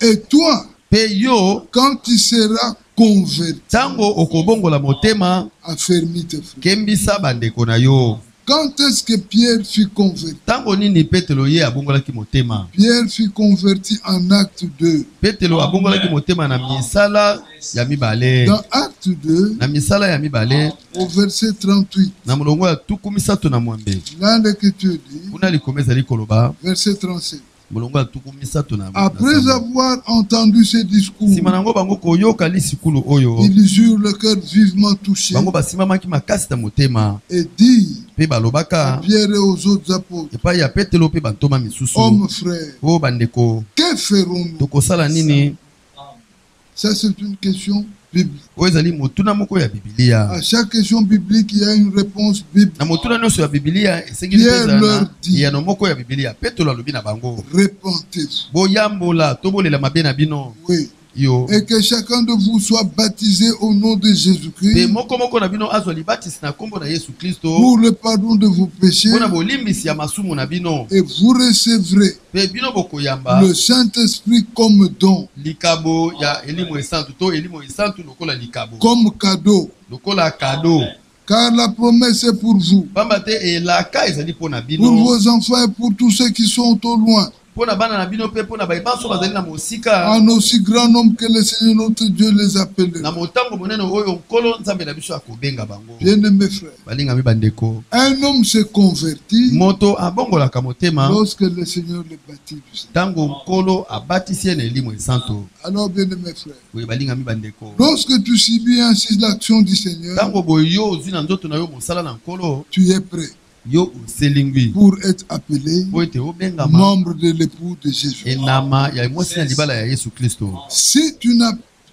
Et toi, mpe yo quand tu seras convertis, tango okobongola motema affermis tes frères. kembisa bandeko na yo. Quand est-ce que Pierre fut converti? Tango nini Petelo ye abongolaki motema? Pierre fut converti en acte 2. Petelo abongolaki motema na misala ya mibale. Dans acte 2, Na misala ya mibale au verset 38, na mulongo ya tuku misato na mwambe. là l'écriture dit, Kuna likomeza likoloba verset 37, mulongo ya tuku misato na après avoir entendu ces discours, sima nango bango koyoka lisikulu oyo ils eurent le cœur vivement touché bango basimamaki makasi na motema et dit pe à balobaka Pierre et aux autres apôtres, epai ya Petelo pe bantoma misusu, hommes frères, o bandeko que ferons-nous? tokosala nini? Ça, c'est une question biblique. Oyo ezali motuna moko ya Biblia. À chaque question biblique, il y a une réponse biblique. Na motuna nyonso ya Biblia esengeli Pierre peza leur na dit, yano moko ya Biblia. Petelo alobi na bango repentez-vous. boyambola tobolela mabe na bino Oui. yo, Et que chacun de vous soit baptisé au nom de pe Jésus-Christ moko moko na bino azwa libatisi na kombo na Yesu Kristo pour le pardon de vos péchés, mpona bolimbisi ya masumu na bino, et vous recevrez pe bino bokoyamba le Saint-Esprit comme don, likabo ya elimu esantu to elimu esantu lokola likabo, comme cadeau. lokola kado, Car la promesse est pour vous, pamba te elaka ezali mpona pour bino, vos enfants et pour tous ceux qui sont au loin, mpona bana na bino pe mpona bayebanso bazali na mosika, en aussi grand nombre que le Seigneur notre Dieu les appelle. na motango monene oyo nkolo nzambe na biso akobenga bango. Bien-aimés frères, Balingami bandeko, un homme se convertit moto abongolaka motema lorsque le Seigneur le baptise du Saint. tango nkolo abatisi ye na elimu esantu. Alors, bien-aimés frères, Oyo balingami bandeko, lorsque tu subis ainsi l'action du Seigneur, tango boyo yo ozwi na nzoto na yo mosala na nkolo, tu es prêt yo oselingwi pour être appelé po ete obengama membre de l'époux de Jésus. enama ya mwasi na libala ya Yesu Kristo. Si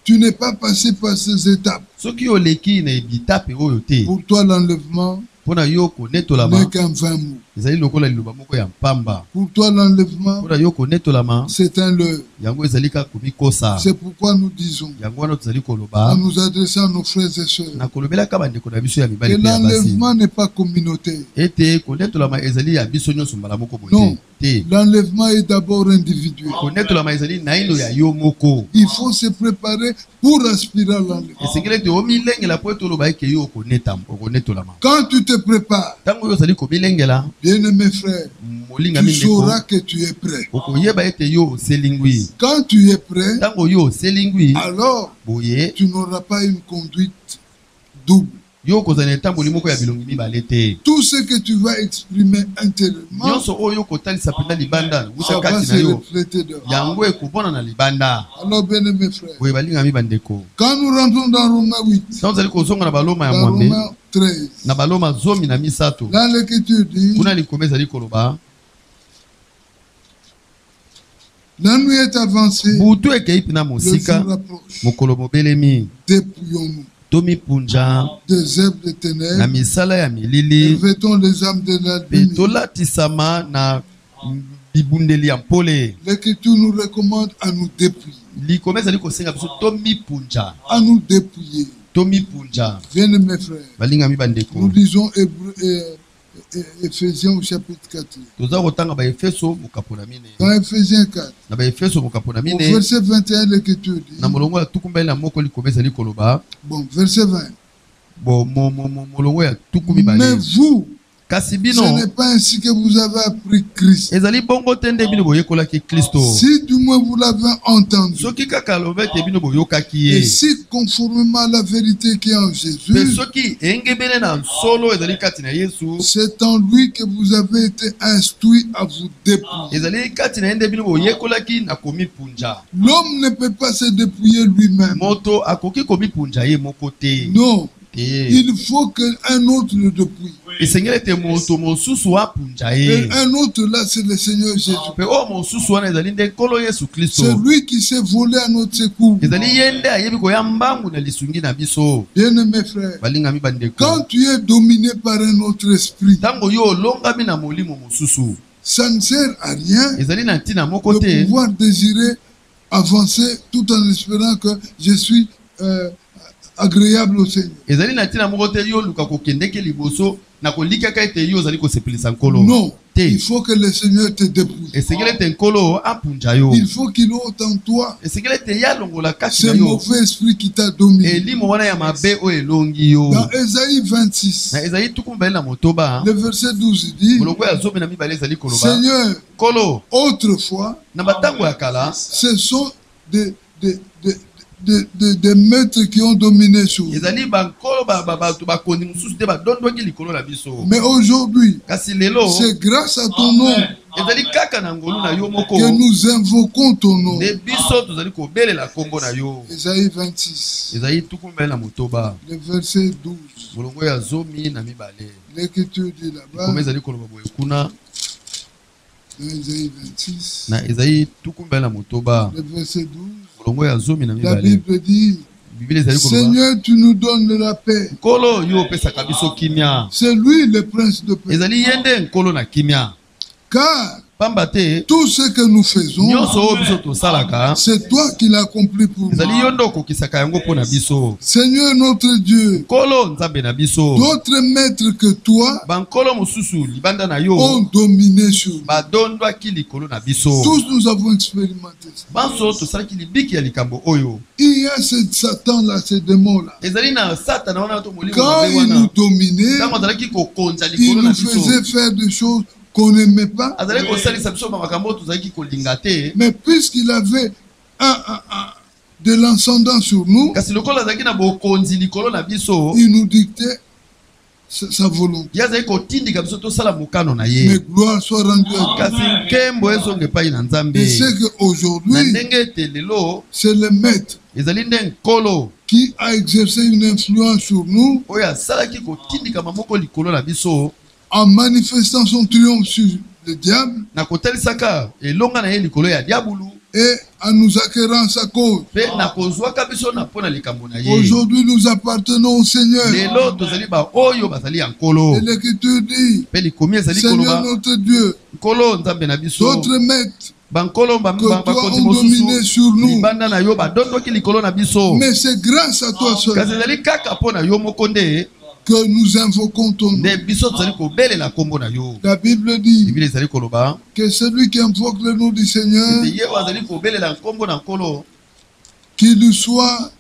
tu n'es pas passé par ces étapes, Soki oleki na bitape oyo te, pour toi l'enlèvement mpona yo konetolama n'est qu'un vain mot. ezali lokola liloba moko ya mpamba. Pour toi l'enlèvement, Mpona yo konetolama c'est un leurre. yango ezali kaka komikosa. C'est pourquoi nous disons, Yango wana tozali en koloba nous adressant à nos frères et sœurs, na kolobelaka bandeko na biso ya que mibali pe ya basi l'enlèvement n'est pas communautaire. ete konetolama ezali ya biso nyonso mbala moko Non. boye te. L'enlèvement est d'abord individuel. Konetolama ezali naino ya yo moko. Il faut se préparer pour aspirer à l'enlèvement. Esengeli ete omilengela po ete oloba eke yo okonetolama. Quand tu te prépares, Ntango oyo ozali komilengela, bien-aimés frères, molingami tu ndeko, sauras que tu es prêt. okoyeba ete yo oselingwi. Quand tu es prêt, Ntango yo oselingwi alors boye, tu n'auras pas une conduite double. yo okozala na etamboli moko ya bilongi mibale te. Tout ce que tu vas exprimer intérieurement, Nyonso oyo okotalisa mpenza libanda ça wuta va kati se na yo, refléter dehors. yango ekobona na libanda. Alors, bien-aimés frères, Boye balingami bandeko, quand nous rentrons dans Romains 8, ntango ozali kozonga na baloma ya dans mwambe Romains 13, na baloma 13, là l'écriture dit, kuna likoma ezali koloba la nuit est avancée, butu ekei mpena le mosika, jour approche, mokolo mobelemi, dépouillons-nous tomipunja des œuvres de na ténèbres, misala ya milili, revêtons les âmes de la pe lumière. tolatisama na bibundeli ya mpole. L'écriture nous recommande à nous dépouiller, Likoma ezali kosenga biso tomipunja, à nous dépouiller. tomipunja. Bien-aimés frères, Balingami nous bandeko, lisons Éphésiens au chapitre 4. toza kotanga baefeso mokapo na mine, Dans Éphésiens 4, na baefeso mokapo na au mine verset 21, l'écriture dit, na molongo ya tuku mbali na moko likoma ezali koloba bon, verset 20, bo molongo ya tuku mais mibale. vous, Kasi ce bino n'est pas ainsi que vous avez appris Christ. ezali bongo te nde bino boyekolaki Kristo. Si du moins vous l'avez entendu, Soki kaka aloba ete bino boyokaki et ye, si conformément à la vérité qui est en pe Jésus, soki engebene na solo ezali kati na Yesu, c'est en lui que vous avez été instruits à vous dépouiller. ezali kati na ye nde bino boyekolaki na komipunja. L'homme ne peut pas se dépouiller lui-même. Moto akoki komipunja ye moko te. Non, Te. il faut qu'un autre le dépouille. Esengeli ete moto mosusu apunja Et ye. un autre là, c'est le Seigneur Jésus. Pe oyo mosusu wana ezali nde nkolo Yesu Kristo. C'est lui qui s'est volé à notre secours. Ezali ye nde ayebi koya mbangu na lisungi na biso. Bien-aimés frères, Balingami bandeko, quand tu es dominé par un autre esprit, ntango yo olongami na molimo mosusu, ça ne sert à rien ezali na ntina moko de te pouvoir désirer avancer tout en espérant que je suis agréable au Seigneur. ezali na ntina moko te yo luka kokendeke liboso na kolikaka ete yo ozali kosepelisa nkolo Non. te. Il faut que le Seigneur te dépouille. Esengeli ete nkolo apunja yo. Il faut qu'il ôte en toi Esengeli ete ye alongola kati ce na yo mauvais esprit qui t'a dominé. elimo wana ya mabe oyo elongi yo. Dans Ésaïe 26, Na Ezayi tuku mbali na motoba le verset 12 dit, molongo ya zomi na mibale ezali koloba Seigneur, nkolo autrefois, na batango ya kala ce sont des maîtres qui ont dominé sur nous. ezali bankolo bato bakondi mosusu te badondwaki likolo na biso. Mais aujourd'hui, Kasi lelo c'est grâce à ton nom ezali kaka na ngolu na yo moko que nous invoquons ton nom. nde biso tozali kobelela kombo na yo. Ésaïe 26, Ezayi tuku mbali na motoba le verset 12. molongo ya zomi na mibale L'écriture dit koma là-bas, ezali koloba boye kuna dans Ésaïe 26, na Ezayi tuku mbali na motoba le verset 12, molongo ya zomi na la mibale Bible dit, bibili ezali koloba Seigneur, tu nous donnes la paix. nkolo yo opesaka biso kimia. C'est lui le prince de paix. Ezali ye nde nkolo na kimia. Car Pamba te tout ce que nous faisons, nyonso oyo biso tosalaka c'est toi qui l'as accompli pour ezali nous. yo nde okokisaka yango mpo na biso. Seigneur notre Dieu, nkolo nzambe na biso d'autres maîtres que toi bankolo mosusu libanda na ont yo dominé sur nous. badondwaki likolo na biso. Tous nous avons expérimenté ça. banso tosalaki libiki ya likambo oyo. Il y a ce Satan-là, ce démon-là. ezali na satana wana to molimo Quand mabe il nous wana dominait, ntango azalaki kokonza il likolo na nous biso faisait faire des choses qu'on n'aimait pas. azalaki kosalisa biso bamakambo oyo tozalaki kolinga te. Mais puisqu'il avait de l'ascendant sur nous, kasi lokola azalaki na bokonzi likolo na biso il nous dictait sa volonté. ye azalaki kotindika biso tosala mokano na Mais ye. gloire soit rendue à kasi nkembo ezonga epai na nzambe. Dieu. Et c'est na qu'aujourd'hui, ndenge ete lelo c'est le maître ezali nde nkolo qui a exercé une influence sur nous oyo asalaki kotindikama moko likolo na biso en manifestant son triomphe sur le diable na kotalisaka elonga na ye likolo ya diabulu et en nous acquérant sa cause. mpe na kozwaka biso na mpo na likambo na ye. Aujourd'hui, nous appartenons au Seigneur. lelo tozali baoyo bazali ya nkolo Et l'Écriture dit, mpe likomi ezali Seigneur koloba notre Dieu, nkolo nzambe na biso d'autres maîtres bankolo que toi bakonzi ont dominé mosusu sur nous. libanda na yo badondoki likolo na biso. Mais c'est grâce à toi seul kasi ezali kaka mpo na yo moko nde que nous invoquons ton nom. nde biso tozali kobelela nkombo na yo. La Bible dit bibili ezali koloba que celui qui invoque le nom du Seigneur, ete ye oyo azali kobelela nkombo na nkolo qu'il soit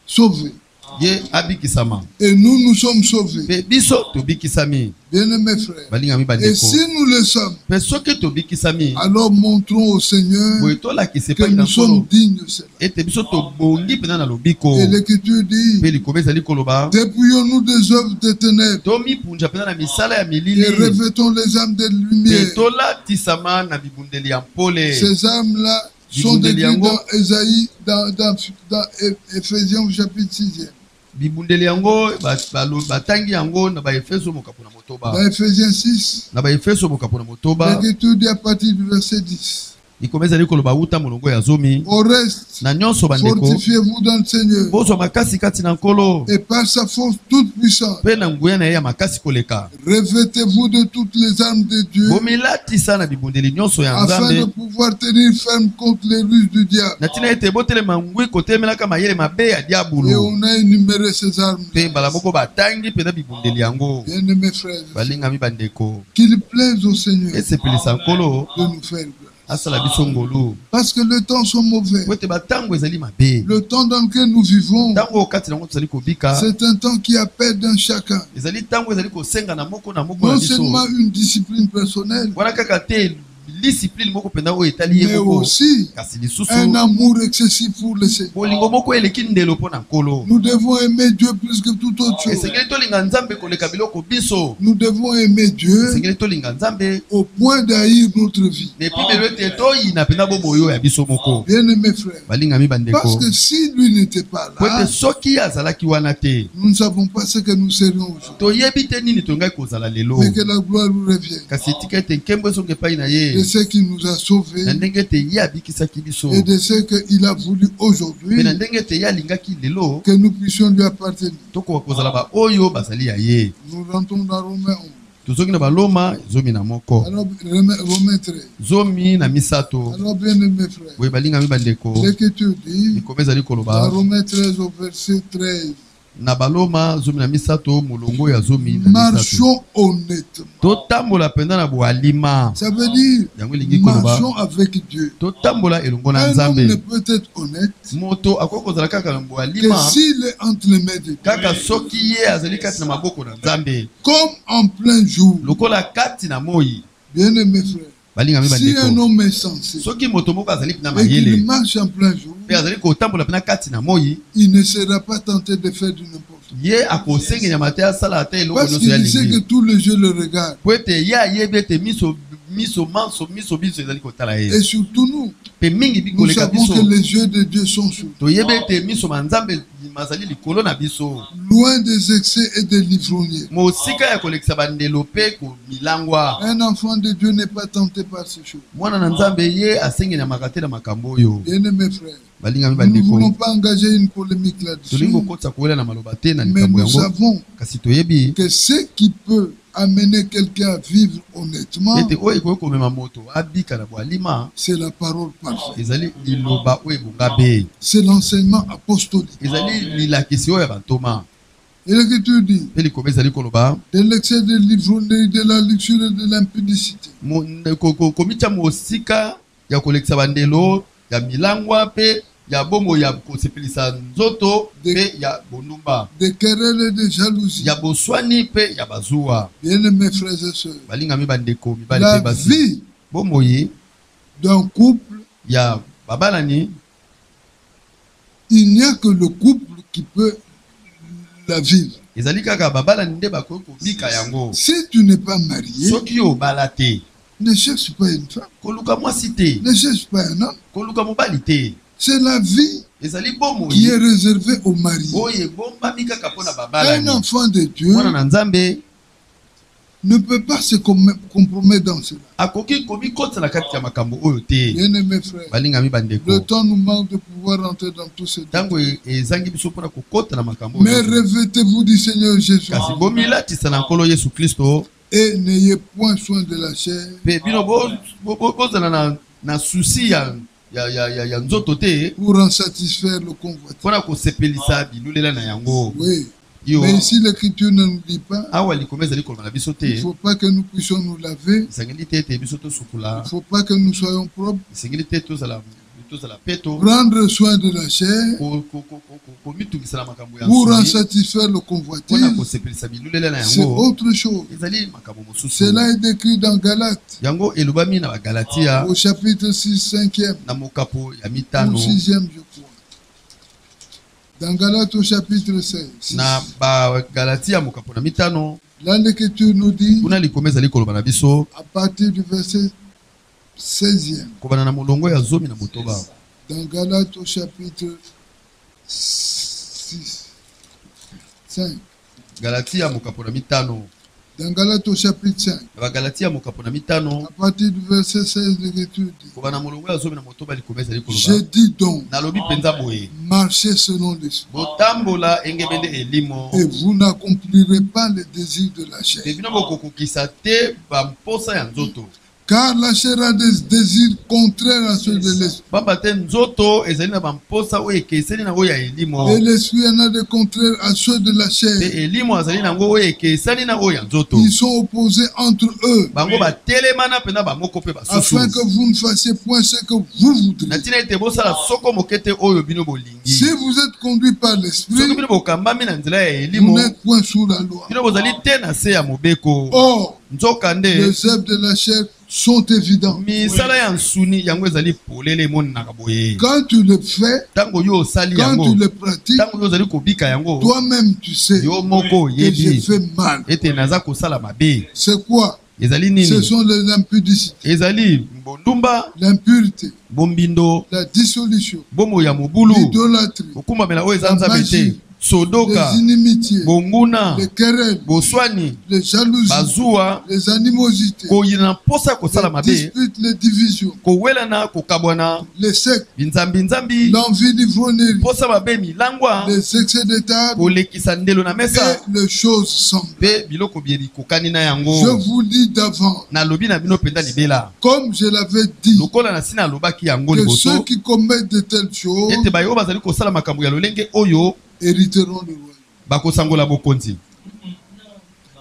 sauvé. ye abikisama. Et nous, nous sommes sauvés. mpe biso tobikisami. Bien-aimés frères. balingami Et bandeko si nous le sommes, mpe soki tobikisami alors montrons au Seigneur boye tolakisa que epai na nous sommes nkolo dignes de cela. ete biso tobongi mpena na lobiko. Et l'Écriture dit, mpe likolo ezali koloba dépouillons-nous des œuvres des ténèbres tomipunja mpena na misala ya et milili revêtons les âmes de mpe lumière. tolatisama na bibundeli ya mpole. Ces âmes-là sont décrites dans Ésaïe, dans Éphésiens au chapitre 6e. bibundeli yango batangi yango na baefeso mokapo na motoba. Dans Éphésiens 6, na baefeso mokapo na motoba l'Écriture dit à partir du verset 10. likolo ezali koloba wuta molongo ya zomi. Au reste, na nyonso bandeko fortifiez-vous dans le Seigneur bozwa makasi kati na nkolo et par sa force toute puissante, mpe na nguya na ye ya makasi koleka. revêtez-vous de toutes les armes de Dieu bomilatisa na bibundeli nyonso ya afin de nzambe pouvoir tenir ferme contre les ruses du diable. na ntina ete botelema ngwi kotemelaka mayele mabe ya Et diabulu on a énuméré ces armes. mpe mbala moko batangi mpena bibundeli yango. Bien-aimés frères, balingami bandeko qu'il plaise au Seigneur esepelisa nkolo de nous faire gloire. asala biso ngolu Parce que le temps sont mauvais. po ete batango ezali mabe. Le temps dans lequel nous vivons, ntango kati nango tozali kobika c'est un temps qui appelle d'un chacun ezali ntango ezali kosenga na moko na moko na non biso seulement une discipline personnelle, wana kaka te discipline moko mpenza oyo etali ye mais moko aussi kasi lisusu un amour excessif pour le Seigneur. bolingo moko eleki ndelo mpo na nkolo. Nous devons aimer Dieu plus que toute autre chose. esengeli tolinga nzambe koleka biloko biso. Nous devons aimer Dieu esengeli tolinga nzambe au point d'haïr notre vie. nepi lelo ete toyina mpenza bomoyo ya biso moko. Bien-aimés frères, balingami parce bandeko que si lui n'était pas po ete là, soki azalaki wana te nous ne savons pas ce que nous serions aujourd'hui. toyebi te nini tongaki kozala lelo. Mais que la gloire nous revienne. kasi etika ete nkembo ezonga epai na De ye ce qui nous a sauvés na ndenge ete ye abikisaki biso et de ce qu'il a voulu mpe aujourd'hui na ndenge ete ye alingaki lelo que nous puissions lui appartenir. tokoka kozala baoyo bazali ya ye. Nous rentrons dans Romains 11. tozongi na baloma zomi na moko Alors, Romains 13. zomi na misato. Alors, bien-aimés frères, boye balingami bandeko l'Écriture dit, likolo ezali dans koloba Romains 13 au verset 13, na baloma zomi na misato molongo ya zomi na misato. Marchons honnêtement. Totambola penda na boalima. Ça veut dire marchons avec Dieu. Totambola elongo na Un homme Nzambe. ne peut être honnête Moto akoko zala kaka na que boalima. s'il est entre les mains de Dieu. Kaka soki ye azali kati na maboko na Nzambe. Comme en plein jour. Lokola kati na moi. Bien-aimé frère. Balinga mi Si bandeko. un homme est sensé Soki moto moko azali na et qu'il mayele. marche en plein jour, Pe azali kotambola pena kati na moi. il ne sera pas tenté de faire du n'importe quoi. Ye akosenge nyama te asala te eloko Parce nyonso ya qu'il sait que lingi. tous les yeux le regardent. Po ete ye ayebi ete miso biso ezali kotala ye. Et surtout nous, Pe mingi nous bikoleka savons biso. que les yeux de Dieu sont sur nous. Toyebi ete miso manzambe mazali likolo na biso. Loin des excès et des livroniers. Mosika ya kolekisa bandelo pe ko milangwa. Un enfant de Dieu n'est pas tenté par ces choses. Mwana na Nzambe ye asenge na makate na makambo oyo. Bien-aimés frères, Balinga mi nous ne voulons bandeko. pas engager une polémique là-dessus, Tolingo kotsa koela na maloba te na mais likambo nous yango. savons Kasi toyebi que ce qui peut amener quelqu'un à vivre honnêtement, ete oyo ekoki komema moto abika na boalima c'est la parole parfaite. ezali liloba oyo ebonga be. C'est l'enseignement apostolique. Ezali lilakisi oyo ya bantoma. Et l'Écriture dit, Pe likoma ezali koloba de l'excès de l'ivronerie, de la luxure et de l'impudicité. komitya mosika ya kolekisa bandelo ya milangwa pe ya bomo ya kosepelisa nzoto pe ya bonumba Des querelles et de jalousie. ya boswani pe ya bazuwa. Bien-aimés frères et sœurs, Balinga mi bandeko mibali la pe basi. vie Bomoyi d'un couple, ya babalani il n'y a que le couple qui peut la vivre. ezali kaka babalani nde bakoki kobika yango. Si tu n'es pas marié, Soki yo obala te ne cherche pas une femme, koluka mwasi te ne cherche pas un homme. koluka mobali te. C'est la vie Ezali qui bomoyi est réservée aux mariés. oyo ebombami kaka mpo na Un babalani. enfant de Dieu Mwana na Nzambe ne peut pas se compromettre dans cela. akoki komikotisa na kati ya makambo oyo te. Bien-aimés frères, Balinga mi bandeko. le temps nous manque de pouvoir rentrer dans tous ces détails. Ntango ezangi biso mpona kokota na makambo Mais oyo. revêtez-vous du Seigneur Jésus Kasi bomilatisa na nkolo Yesu Kristo et n'ayez point soin de la chair, pe bino bozala na susi ya nzoto te pour en satisfaire le convoitise. mpona kosepelisa bilulela na yango. Oui. Yo Mais ici, l'Écriture ne nous dit pas, awa likoma ezali koloba na biso il ne te. faut pas que nous puissions nous laver, Esengeli te ete biso il tosukula. ne faut pas que nous soyons propres, Esengeli te tozala peto prendre soin de la chair komitungisa na makambo ya pour en nsoni satisfaire le mpona convoitise. kosepelisa bilulela na C'est yango. autre chose. Ezali makambo mosusu. Cela est décrit dans Galates, Yango elobami na bagalatia au chapitre 6, 5e na mokapo ya ou mitano 6e, je crois. Dans Galates au chapitre 16. na bagalatia mokapo na mitano. Là, l'Écriture nous dit, Kuna likoma ezali koloba na biso à partir du verset 16e, kobana na molongo ya zomi na motoba. dans Galates au chapitre 6, 5. Galatia mokapo na mitano. Dans Galates au chapitre 5, Na bagalatia mokapo na mitano à partir du verset 16, l'Écriture dit, kobana na molongo ya zomi na motoba likoma ezali je koloba. dis donc, Nalobi penza boye marchez selon l'esprit, botambola engebende elimo et vous n'accomplirez pas les désirs de la chair. te bino bokokokisa te bamposa ya nzoto. Car la chair a des désirs contraires à ceux de l'esprit, Pamba te nzoto ezali na bamposa oyo ekeseni na oyo ya elimo. et l'esprit en a des contraires à ceux de la Pe chair. elimo azali nango oyo ekesani na oyo ya nzoto. Ils sont opposés entre eux, Bango batelemana pena bamoko pe basusu. afin que vous ne fassiez point ce que vous voudrez. Na tina ete bosala soko moke te oyo bino bolingi. Si vous êtes conduit par Soki l'esprit, bino bokambami na nzela ya vous elimo n'êtes point sous la loi. bino bozali te na se ya mobeko. Or, Nzoka nde les œuvres de la chair sont évidentes. misala ya nsuni yango ezali polele emonanaka boye. Quand tu le fais, Ntango yo osali quand yango, tu le pratiques, ntango yo ozali kobika yango, toi-même tu sais yo moko que j'ai oyebi fait mal. ete naza kosala mabe. C'est quoi? Ezali Ce nini? sont les impudicités, Ezali bondumba, l'impureté, bombindo, la dissolution, bomo ya mobulu, l'idolâtrie, okumbamela oyo eza la nzambe te, magie, sodoka, les inimitiés, bonguna, les querelles, boswani, les jalousies, bazuwa, les animosités, koyina na mposa ya kosala les mabe, disputes, les divisions, kowelana, kokabwana, les sectes, binzambi-nzambi, l'envie d'ivronerie, mposa mabe milangwa, les excès de table kolekisa ndelo na et mesa, les choses semblables. pe biloko bieli kokani na Je yango. vous dis d'avant, Nalobi na bino penza libela. comme je l'avais dit, Lokola na sina alobaki yango que liboso, ceux qui commettent de telles choses ete bayo bazali kosala makambo ya lolenge oyo hériteront le royaume. bakosangola bokonzi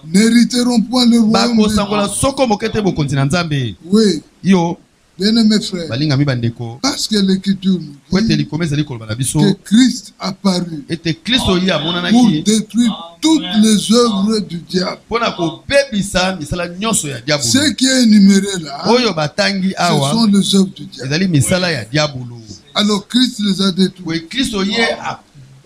n'hériteront point le royaume de bakosangola Dieu. soko mokete bokonzi na nzambe Oui, yo bien-aimés frères, balingami bandeko parce que l'Écriture nous po ete dit likoma ezali koloba na biso que Christ apparut ete kristo ye pour amonanaki détruire toutes les œuvres du diable. mpona kobebisa misala nyonso ya Ce diabolo qui est énuméré là, oyo batangi ce awa sont les œuvres du diable. ezali misala ya diabolo Alors Christ les a détruits. we kristo ye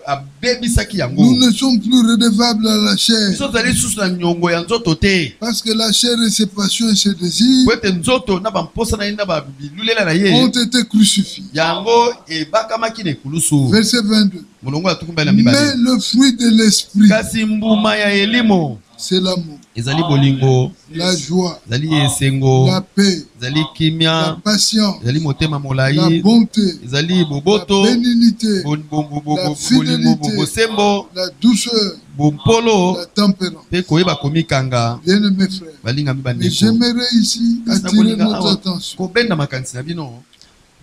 abebisaki yango Nous ne sommes plus redevables à la chair. biso tozali lisusu na niongo ya nzoto te Parce que la chair et ses passions et ses désirs po ete nzoto na bamposa na ye na babilulela na ye ont été crucifiés. yango ebakamaki na ekulusu Verset 22. molongo ya tukumbali na Mais mibale le fruit de l'esprit, kasi mbuma ya elimo c'est l'amour, ezali bolingo la joie, ezali esengo la paix, ezali la kimia patience, ezali motema la molai bonté, ezali la boboto bénignité, bolingo bosembo la douceur, bompolo la tempérance. mpe koyeba komikanga Bien-aimés frères, balingami mais bandeko j'aimerais ici attirer notre attention. kobenda makanisi na bino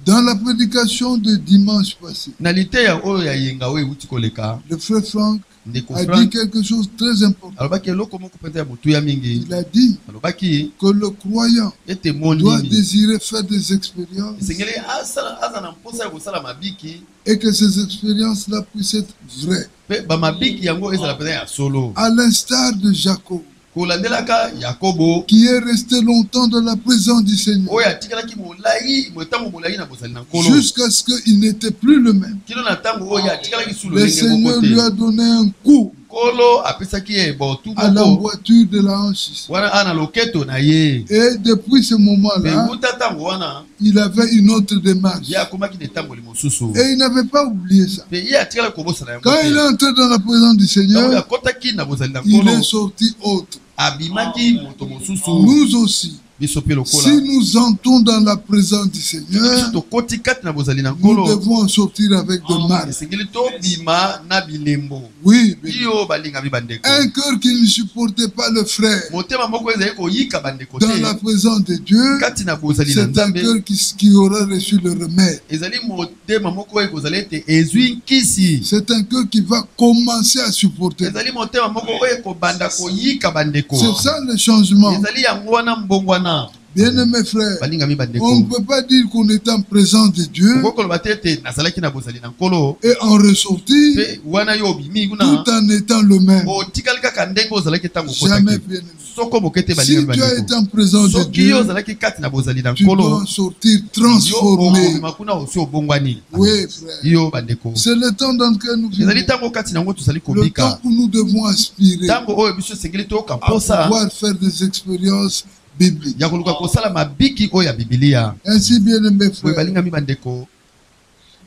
Dans la prédication de dimanche passé, na liteya oyo ya yenga oyo euti koleka le frère Franck ndeko a dit frank quelque chose de très important. alobaki eloko moko mpenza ya motuya mingi Il a dit alobaki que le croyant ete doit mondimi désirer faire des expériences esengeli aza na mposa ya kosala mabiki et que ces expériences-là puissent être vraies. mpe bamabiki yango ezala mpenza ya solo À l'instar de Jacob, kolandelaka yakobo qui est resté longtemps dans la présence du Seigneur, oyo atikalaki molai ntango molai na bozali na nkolo jusqu'à ce qu'il n'était plus le même. kino na ntango oyo atikalaki su Le lolenge Seigneur moko lui a te donné un coup nkolo apesaki ye botu à la moko voiture de la hanche. wana ana loketo na ye Et depuis ce mpe moment-là, wuta ntango wana il avait une autre démarche. ye akomaki na etamboli mosusu Et il n'avait pas oublié ça. mpe ye atikala kobosana yango Quand il est te entré dans la présence du ntango Seigneur, akotaki na bozali na il nkolo est sorti autre. abimaki moto mosusu Nous aussi, biso mpe lokola si nous entrons dans la présence du biso Seigneur, tokoti kati na bozali na nous nkolo devons en sortir avec de marques. esengeli tobima na bilembo Oui, bien. iyo balingami bandeko Un cœur qui ne supportait pas le frère motema moko ezali koyika bandeko dans la te présence de Dieu, kati na bozali na c'est un nzambe cœur qui aura reçu le remède. ezali motema moko oyo ekozala ete ezwi nkisi C'est un cœur qui va commencer à supporter. ezali motema moko oyo ekobanda koyika bandeko C'est ça le changement. ezali yango wana mbongwana Bien-aimés frères, balingami on ne bandeko peut pas dire qu'on est en présence de Dieu okokoloba te ete nazalaki na bozali na nkolo et en ressortir mpe wana yo obimi kuna tout en étant le même. otikali kaka ndenge ozalaki ntango Jamais, okotaki bien-aimé. soko moke te Si balingami tu as bandeko été en présence de soki yo Dieu, ozalaki kati na bozali na tu nkolo dois sortir yo transformé. okobima kuna osi obongwani Oui, frère. yo bandeko C'est le temps dans lequel nous ezali vivons. ntango kati nango tozali Le temps kobika où nous devons aspirer ntango oyo biso esengeli toyoka à mposa pouvoir faire des expériences bibliques. ya koluka kosala mabiki oyo ya bibilia Ainsi, bien-aimés boye frères, balingami bandeko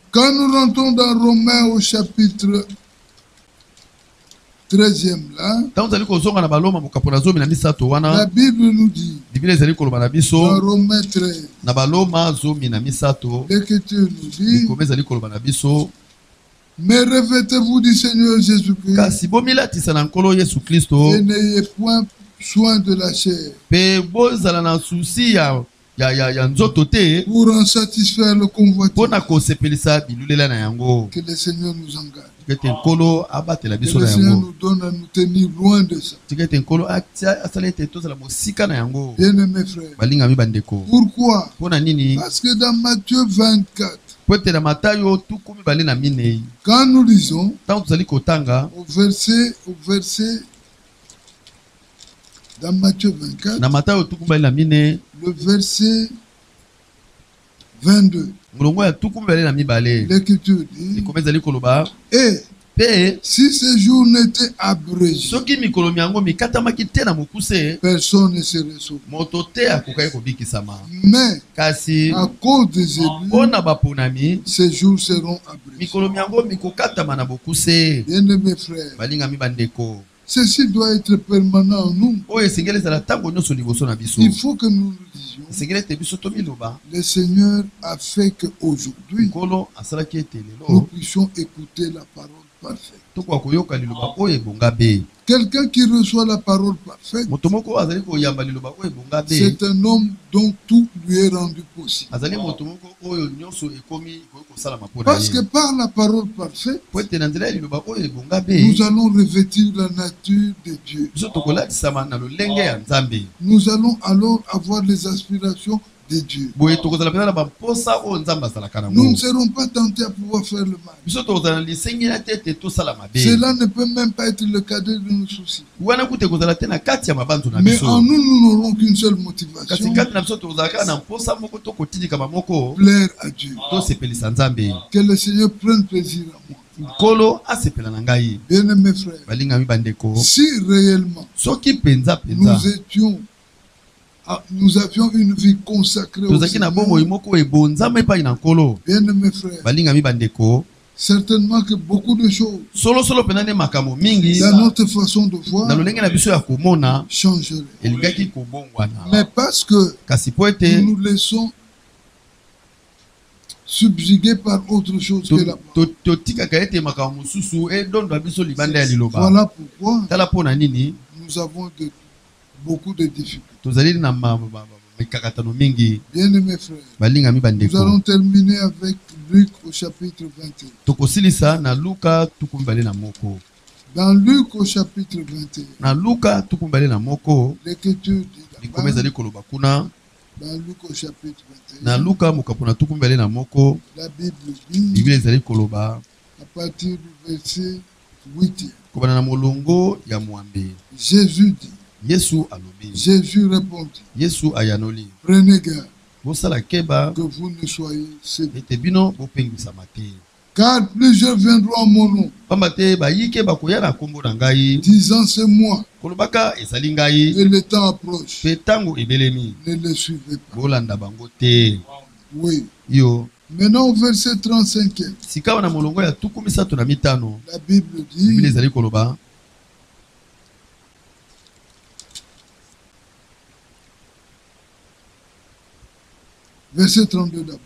quand nous rentrons dans Romains au chapitre 13e, là, ntango tozali kozonga na baloma mokapo na zomi na misato la wana Bible nous dit, biblia ezali koloba na dans biso Romains 13, na baloma zomi na misato l'Écriture nous dit, likoma ezali koloba na biso mais revêtez-vous du Seigneur Jésus-Christ kasi bomilatisa na nkolo yesu kristo et n'ayez point soin de la chair mpe bozala na susi ya nzoto te pour en satisfaire le convoitise. mpona kosepelisa bilulela na yango Que le Seigneur nous engage. tika ete nkolo abatela Que biso le na Seigneur yango nous donne à nous tenir loin de ça. tika ete nkolo asala ete tozala mosika na yango Bien-aimés frères, balingami bandeko pourquoi? mpona nini Parce que dans Matthieu 24, po ete na matayo 24 quand nous lisons ntango tozali kotanga au verset, dans Matthieu 24, na matayo 24 le verset 22, molongo ya 22 l'Écriture dit, likoma ezali koloba et mpe si ce jour n'était abrégé, soki mikolo yango mikatamaki te na mokuse personne ne serait sauvé. moto te akokaki kobikisama Mais kasi à cause des élus, mpona baponami ces jours seront abrégés. mikolo yango mikokatama na bokuse Bien-aimés frères, balingami bandeko ceci doit être permanent en nous. oyo esengeli ezala ntango nyonso liboso na biso Il faut que nous le disions. esengeli ete biso tomiloba Le Seigneur a fait qu'aujourd'hui, nkolo asalaki ete nous lelo puissions écouter la parole parfaite. Toko akoyoka liloba oyo ebonga be. Quelqu'un qui reçoit la parole parfaite, Moto moko azali koyamba liloba oyo ebonga be. c'est un homme dont tout lui est rendu possible. Azali moto moko oyo nyonso ekomi kosalama mpona Parce que ye. par la parole parfaite, Po ete na nzela ya liloba oyo ebonga be. nous allons revêtir la nature de Dieu. Biso tokolatisama na lolenge ya Nzambe. Nous allons alors avoir les aspirations de Dieu. Boye tokozala pena na bamposa oyo Nzambe azalaka Nous nango. ne serons pas tentés à pouvoir faire le mal. Biso tokozala na lisengi na te ete tosala mabe. Cela ne peut même pas être le cadet de nos soucis. Wana kuta ekozala te na kati ya mabanzo na Mais biso. en nous, nous n'aurons qu'une seule Kasi motivation, kati na biso tokozalaka na mposa moko tokotindikama moko plaire à Dieu. tosepelisa Nzambe. Que le Seigneur prenne plaisir à moi. Nkolo asepela na ngai. Bien-aimés frères, Balingami bandeko. si réellement Soki penza nous avions une vie consacrée au tozalaki na bomoi Seigneur, moko ebonzama epai na Nkolo. bien-aimés frères, Balingami bandeko. certainement que beaucoup de choses Solo pena ne makambo mingi dans notre façon de voir na lolenge na biso ya komona changeraient. elingaki kobongwana. Mais parce que Kasi po ete nous nous laissons subjuguer par autre chose que la parole. totikaka ete makambo mosusu edondo ya biso libanda ya liloba. Voilà pourquoi Tala mpona nini nous avons beaucoup de difficultés. tozali na mikakatano mingi. Bien-aimés frères, Balingami nous bandeko. allons terminer avec Luc au chapitre 21. Tokosilisa na Luka tukumbale na moko. Dans Luc au chapitre 21, Na Luka tukumbale na moko. l'Écriture dit Likome là-bas, ezali koloba kuna. dans Luc au chapitre Na 21, Luka mokapona tukumbale na moko. la Bible dit, Biblia ezali koloba. à partir du verset 8, Kobana na molongo ya mwambe. Jésus dit, Yesu alobi. Jésus répondit, Yesu ayanoli. prenez garde Bosala keba. que vous ne soyez séduits. Ete bino bopengwisama te. Car plusieurs viendront en mon nom, Pamba te bayike bakoya na kombo na ngai. disant c'est moi, Kolobaka ezali ngai. et le temps approche. Pe tango ebelemi. Ne les suivez pas. Bolanda bango te. Oui. Yo. Maintenant au verset 35, Sikawa na molongo ya tuku misato na mitano. la Bible Biblia dit, ezali koloba. verset 32 d'abord.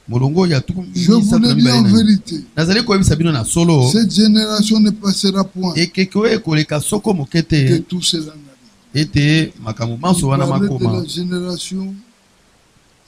Molongo ya tuku Je vous misato na le dis en mibale na. vérité, Nazali koyebisa bino na solo. cette génération ne passera point Ekeke oyo ekoleka soko moke que te. tout cela n'arrive. Ete makambo Il manso wana parlait de makoma. la génération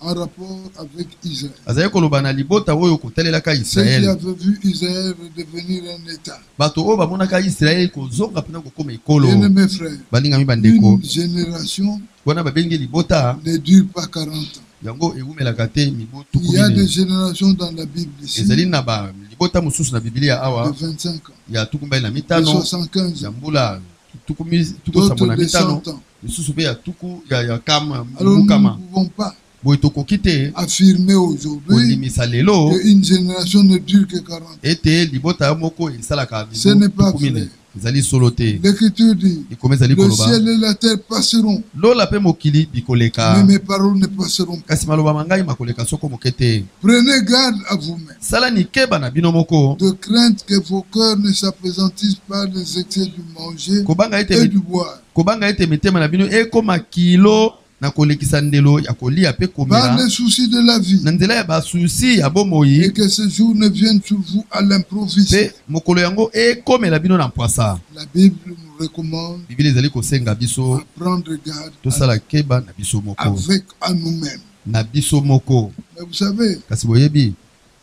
en rapport avec Israël. Azali koloba na libota oyo kotalelaka Ceux qui Israël. avaient vu Israël redevenir un État. Bato oyo bamonaka Israël kozonga mpena kokoma ekolo. Bien-aimés frères, Balingami bandeko. une génération Wana babengi libota ne dure pas 40 ans. yango ewumelaka te mibu Il y a des tukumine. générations dans la Bible ici Ezali na ba libota mosusu na Biblia de awa 25 ans, ya tukumbali na de mitano 75 ya ans, mbula tuku sabo na d'autres de mitano 100 ans. misusu pe ya tuku ya kama Alors nous ne mukama. pouvons pas Boye tokoki te affirmer aujourd'hui kondimisa lelo qu'une génération ne dure que 40 ans. ete libota moko esalaka Ce n'est pas tukumine. vrai. Ezali solo te. L'Écriture dit, Ikome ezali le koloba. ciel et la terre passeront, Lola pe mokili bikoleka. mais mes paroles ne passeront pas. Kasi maloba mangai makoleka soko moke te. Prenez garde à vous-même, Sala ni keba na bino moko. de crainte que vos cœurs ne s'appesantissent par les excès du manger Kobanga et ete du boire, kobanga ete mitema na bino ekoma kilo na kolekisa ndelo ya kolia pe par komela les soucis de la vie, na nzela ya basusi ya et bomoi que ce jour ne vienne sur vous à l'improviste. pe mokolo yango ekomela bino na mpwasa. La Bible nous recommande Biblia ezali kosenga biso à prendre garde tosala keba na biso moko avec à nous-mêmes. na biso moko. Mais vous savez, Kasi boyebi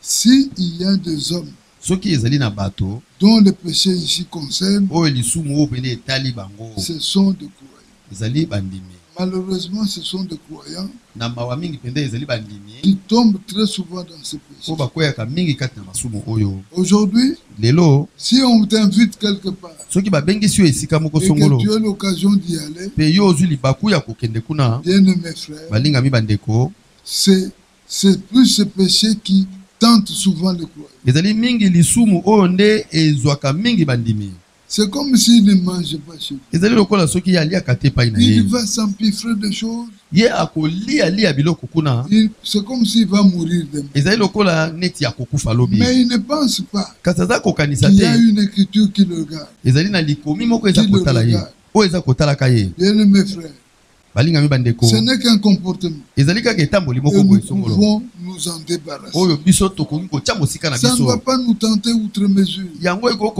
s'il y a des hommes soki ezali na bato dont le péché ici concerne, oyo lisumu oyo pene etali bango ce sont des croyants. ezali bandimi. Malheureusement, ce sont des croyants Na mawa mingi pende ezali bandimi qui tombent très souvent dans ce péché. po bakweyaka mingi kati na masumu oyo. Aujourd'hui, Lelo si on t'invite quelque part soki babengisi yo esika moko et songolo que tu as l'occasion d'y aller, pe yo ozwi libaku ya kokende kuna, bien-aimés frères, balingami bandeko, c'est plus ce péché qui tente souvent les croyants. ezali mingi lisumu oyo nde ezwaka mingi bandimi. C'est comme s'il ne mangeait pas chez lui. Ezali lokola soki ye aliaka te epai na ye, Il va s'empiffrer de choses. ye akolialia biloko kuna, C'est comme s'il va mourir demain. ezali lokola neti ya kokufa lobi. Mais il ne pense pas Kasi aza kokanisa qu'il y a te une écriture qui le regarde. ezali na likomi moko eza Qui le kotala ye regarde. oyo eza kotalaka ye. Bien-aimés frères, Balinga mi bandeko. Ce n'est qu'un comportement. Ezali kaka etamboli Et moko nous boye songolo. pouvons nous en débarrasser. Oyo biso tokoki kotia mosika na Ça ne biso. va pas nous tenter outre mesure. Yango eko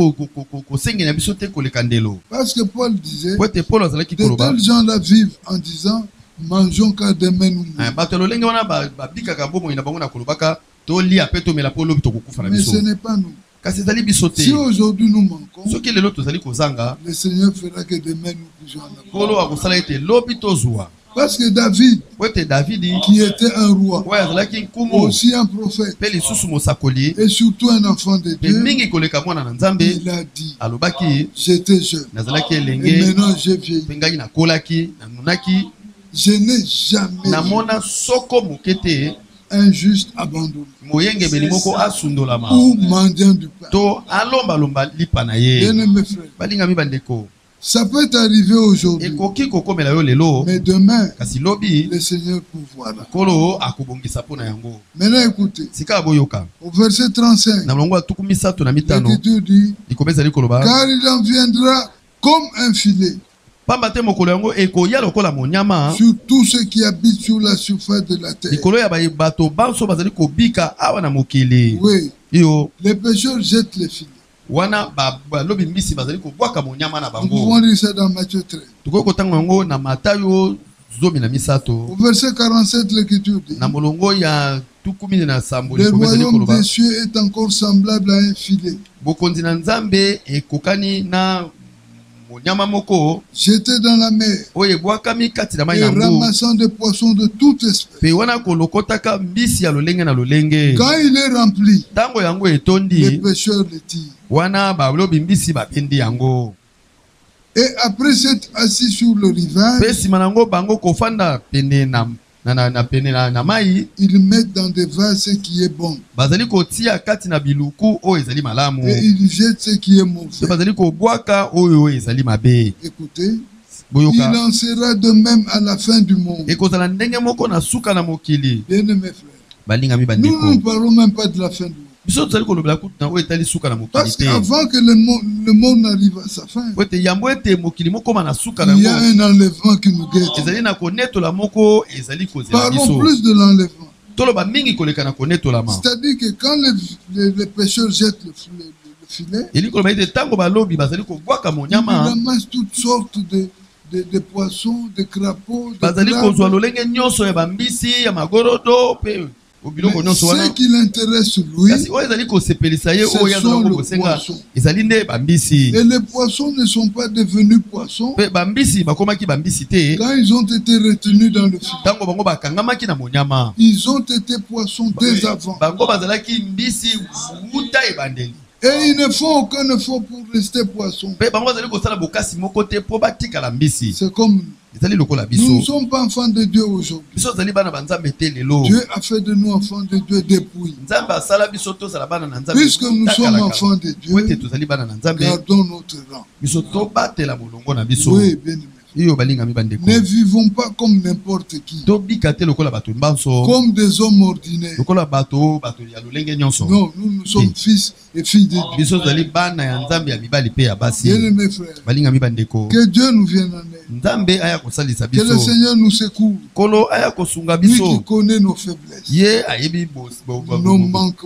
kosengela biso te koleka ndelo. Parce que Paul disait, Po ete Paul azalaki de koloba. tels gens-là vivent en disant, mangeons car demain nous mourrons. Bato ya lolenge wana babikaka bomoi na bango na kolobaka tolia pe tomela po lobi tokokufa na Mais biso. ce n'est pas nous. Kasi ezali biso te. Si aujourd'hui nous manquons, Soki lelo tozali kozanga, le Seigneur fera que demain nous puissions en avoir. Kolo akosala ete lobi tozwa. Parce que David, Po ete Davidi qui était un roi, oyo azalaki nkumu aussi un prophète, pe lisusu mosakoli et surtout un enfant de pe Dieu, mingi koleka mwana na Nzambe il a dit, alobaki j'étais jeune, nazalaki et elenge maintenant j'ai vieilli. pe ngai nakolaki nanunaki Je n'ai jamais vu namona soko moke te un juste abandonné moyengebeli moko asundolama ou mendiant du pain. to alombalomba lipa na ye. Bien-aimés frères, Balingami bandeko ça peut arriver aujourd'hui, ekoki kokomela yo lelo mais demain, kasi lobi le Seigneur pourvoira. Kolo akobongisa mpo na yango. Maintenant écoutez, Sika boyoka au verset 35, na molongo ya tuku misato na mitano l'Écriture dit, likombe ezali koloba car il en viendra comme un filet pamba te mokolo yango ekoya lokola monyama sur tous ceux qui habitent sur la surface de la terre. likolo ya bato banso bazali kobika awa na mokili Oui, iyo les pécheurs jettent les filets. wana balobi mbisi bazali kobwaka monyama na Nous pouvons bango. lire ça dans Matthieu 13. Tukoki kotanga yango na Matayo zomi na Au misato verset 47, l'Écriture dit, na molongo ya tuku mine na sambo le likombe ezali royaume koloba des cieux est encore semblable à un filet bokonzi na Nzambe ekokani na monyama moko jeté dans la mer oyo ebwakami kati na mai et na mbu ramassant des poissons de toute espèce. pe wana kolokotaka mbisi ya lolenge na lolenge. Quand il est rempli, Ntango yango les etondi pêcheurs le tirent. wana balobi mbisi babendi yango. Et après s'être assis sur le rivage, Pe nsima nango bango kofanda pene na mai ils mettent dans des vases ce qui est bon bazali kotia kati na biluku oyo ezali malamu et ils jettent ce qui est pe mauvais. bazali kobwaka oyo ezali mabe. Écoutez, il Boyoka en sera de même à la fin du monde. ekozala ndenge moko na suka na mokili. Bien-aimés frères, Balingami nous ne bandeko parlons même pas de la fin du monde. biso tozali kolobela kutu na oyo etali suka na mokili Parce te qu'avant que le monde n'arrive à sa fin, po ete yambo ete mokili mokoma na suka na il y a yango un enlèvement qui nous guette. ezali na konetola moko ezali kozela Parlons biso. plus de l'enlèvement. Toloba mingi koleka na konetolama. C'est-à-dire que quand les pêcheurs jettent le filet, Eli koloba ete tango balobi bazali kobwaka ils monyama ramassent toutes sortes de poissons, de crapauds, de bazali kozwa crabes. lolenge nyonso ya bambisi ya magorodo pe obiloko Mais nyonso ce wana. qui l'intéresse lui, Kasi oyo ezali kosepelisa ye Ce oyo azala sont le kosenga poisson. ezali nde bambisi. et les poissons ne sont pas devenus poissons Pe bambisi bakomaki bambisi te quand ils ont été retenus dans le filet. tango bango bakangamaki na monyama. Ils ont été poissons dès avant. Bango bazalaki mbisi wuta ebandeli. Et ils ne font aucun effort pour rester poissons. Pe bango bazali kosala bokasi moko te po batikala mbisi. C'est comme nous. Ezali lokola Nous ne biso. sommes pas enfants de Dieu aujourd'hui. Biso zali bana banzambe te lelo. Dieu a fait de nous enfants de Dieu dépouillés. Nzambe asala biso tozala bana na Nzambe. Puisque nous sommes enfants de Wete Dieu, tozali bana na Nzambe. gardons notre rang. Biso tobatela molongo na biso. Oui, bien aimé. Iyo balingami bandeko. Ne vivons pas comme n'importe qui, Tobika te lokola bato mbanso. comme des hommes ordinaires. Lokola bato ya lolenge nyonso. Non, nous sommes fils et filles de Dieu. Biso tozali bana ya Nzambe ya mibali pe ya basi. Bien aimés frères, Balingami bandeko. que Dieu nous vienne en aide. Nzambe aya kosalisa Que le biso. Seigneur nous secoue. Kolo aya kosunga Lui qui biso. connaît nos faiblesses. Ye ayebi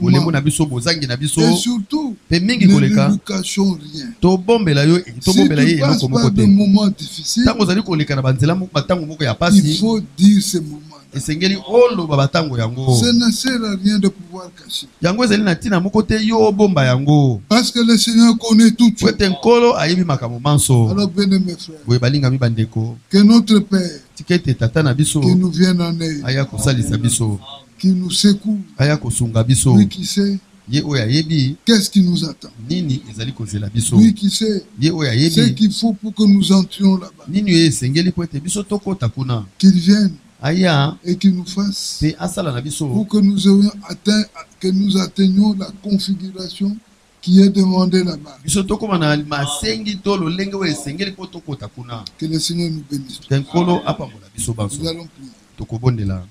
bolemo na biso bozangi na biso. Et surtout, Pe mingi ne koleka. lui cachons rien. Tobombela yo Si tobombela ye tu passes eloko par moko de te. moments difficiles, Tango ozali koleka na banzela batango moko ya il pasi. faut dire ces moments. Esengeli oloba batango yango. Ça ne sert à rien de pouvoir cacher. Yango ezali na ntina moko te yo bomba yango. Parce que le Seigneur connaît tout. Po ete nkolo ayebi makambo manso. Alors, bien aimés frères, Boye balingami bandeko. que notre Père, Tika ete tata na biso qui nous vienne en aide, aya kosalisa biso. qui nous secoue, Aya kosunga biso. lui qui sait Ye oyo ayebi qu'est-ce qui nous attend, nini ezali kozela biso. lui qui sait Ye oyo ce ayebi qu'il faut pour que nous entrions là-bas, nini oyo esengeli po ete biso tokota kuna. qu'il vienne Aya et qu'il nous fasse pe asala na biso. pour que nous ayons atteint, que nous atteignions la configuration qui est demandée là-bas. Biso tokoma na masengi to lolenge oyo esengeli po tokota kuna. Que le Seigneur nous bénisse. Ke nkolo apambola biso banso. Nous allons prier. Tokobondela.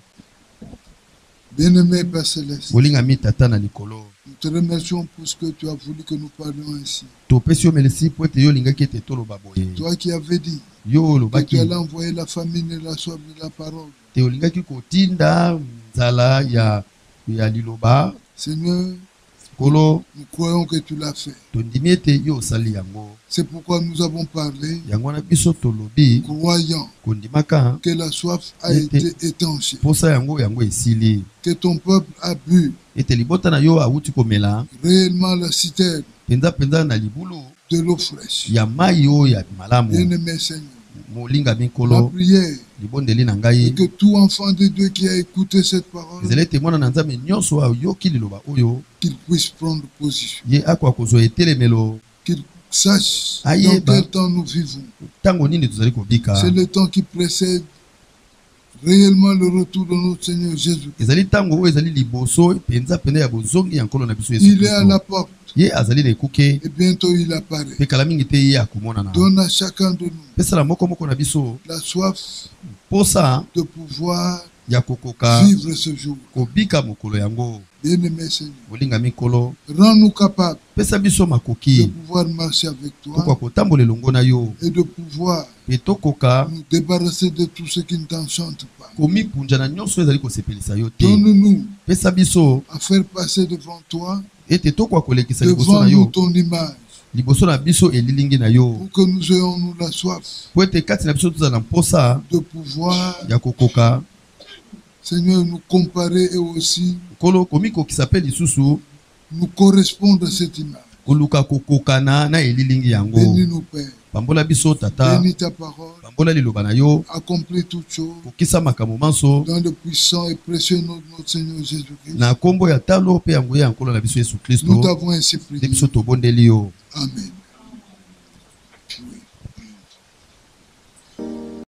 Bien-aimé Père Céleste, Bolingami tata na likolo. nous te remercions pour ce que tu as voulu que nous parlions ainsi. Topesi yo melesi po ete yo lingaki ete toloba boye. Toi qui avais dit yo que tu lobaki allais envoyer la famine et la soif de la parole. te olingaki kotinda nzala ya liloba. Seigneur, Kolo nous croyons que tu l'as fait. tondimi ete yo osali yango. C'est pourquoi nous avons parlé, Yango wana biso tolobi croyant kondimaka que la soif a été étanchée, posa yango esili que ton peuple a bu ete libota na yo awuti komela réellement la citerne penza na libulu de l'eau fraîche. ya mai oyo ya malamu. Bien-aimé Seigneur, molinga la mikolo prière libondeli na et ngai que tout enfant de Dieu qui a écouté cette parole, ezali ete mwana na nzambe nyonso ayoki liloba oyo qu'il puisse prendre position, ye akoka kozwa etelemelo qu'il sache Aïe, dans bah. quel temps nous vivons. ntango nini tozali kobika. C'est le temps qui précède réellement le retour de notre Seigneur Jésus. ezali ntango oyo ezali liboso penza ya bozongi ya nkolo na biso Yesu Il est à la Kristo. porte Ye azali na ekuke et bientôt il apparaît. mpe kala mingi te ye akomonana. Donne à chacun de nous pesala moko na biso la soif posa de pouvoir ya kokoka vivre ce jour. kobika mokolo yango. Bien-aimé Seigneur, molinga mikolo rends-nous capables pesa biso de makoki pouvoir marcher avec tokoka toi kotambola elongo na yo et de pouvoir mpe tokoka nous débarrasser de tout ce qui ne t'enchante pas. komipunja na nyonso ezali kosepelisa yo te. Donne-nous pesa biso à faire passer devant toi, ete tokoka kolekisa liboso devant na nous yo ton image, liboso na biso elilingi na yo pour que nous ayons nous la soif po ete kati na biso tozala na mposa de pouvoir, ya kokoka Seigneur, nous comparer et aussi nkolo komikokisa mpe lisusu nous correspondre à cette image. koluka kokokana na elilingi yango. Bénis-nous, Père. pambola biso tata, Bénis ta parole. pambola liloba na yo, Accomplis toutes choses kokisa makambo manso dans le puissant et précieux nom de notre Seigneur Jésus-Christ. na kombo ya talo mpe ya nguya ya nkolo na biso Yesu Kristo Nous t'avons ainsi nde prié. biso tobondeli yo. Amen.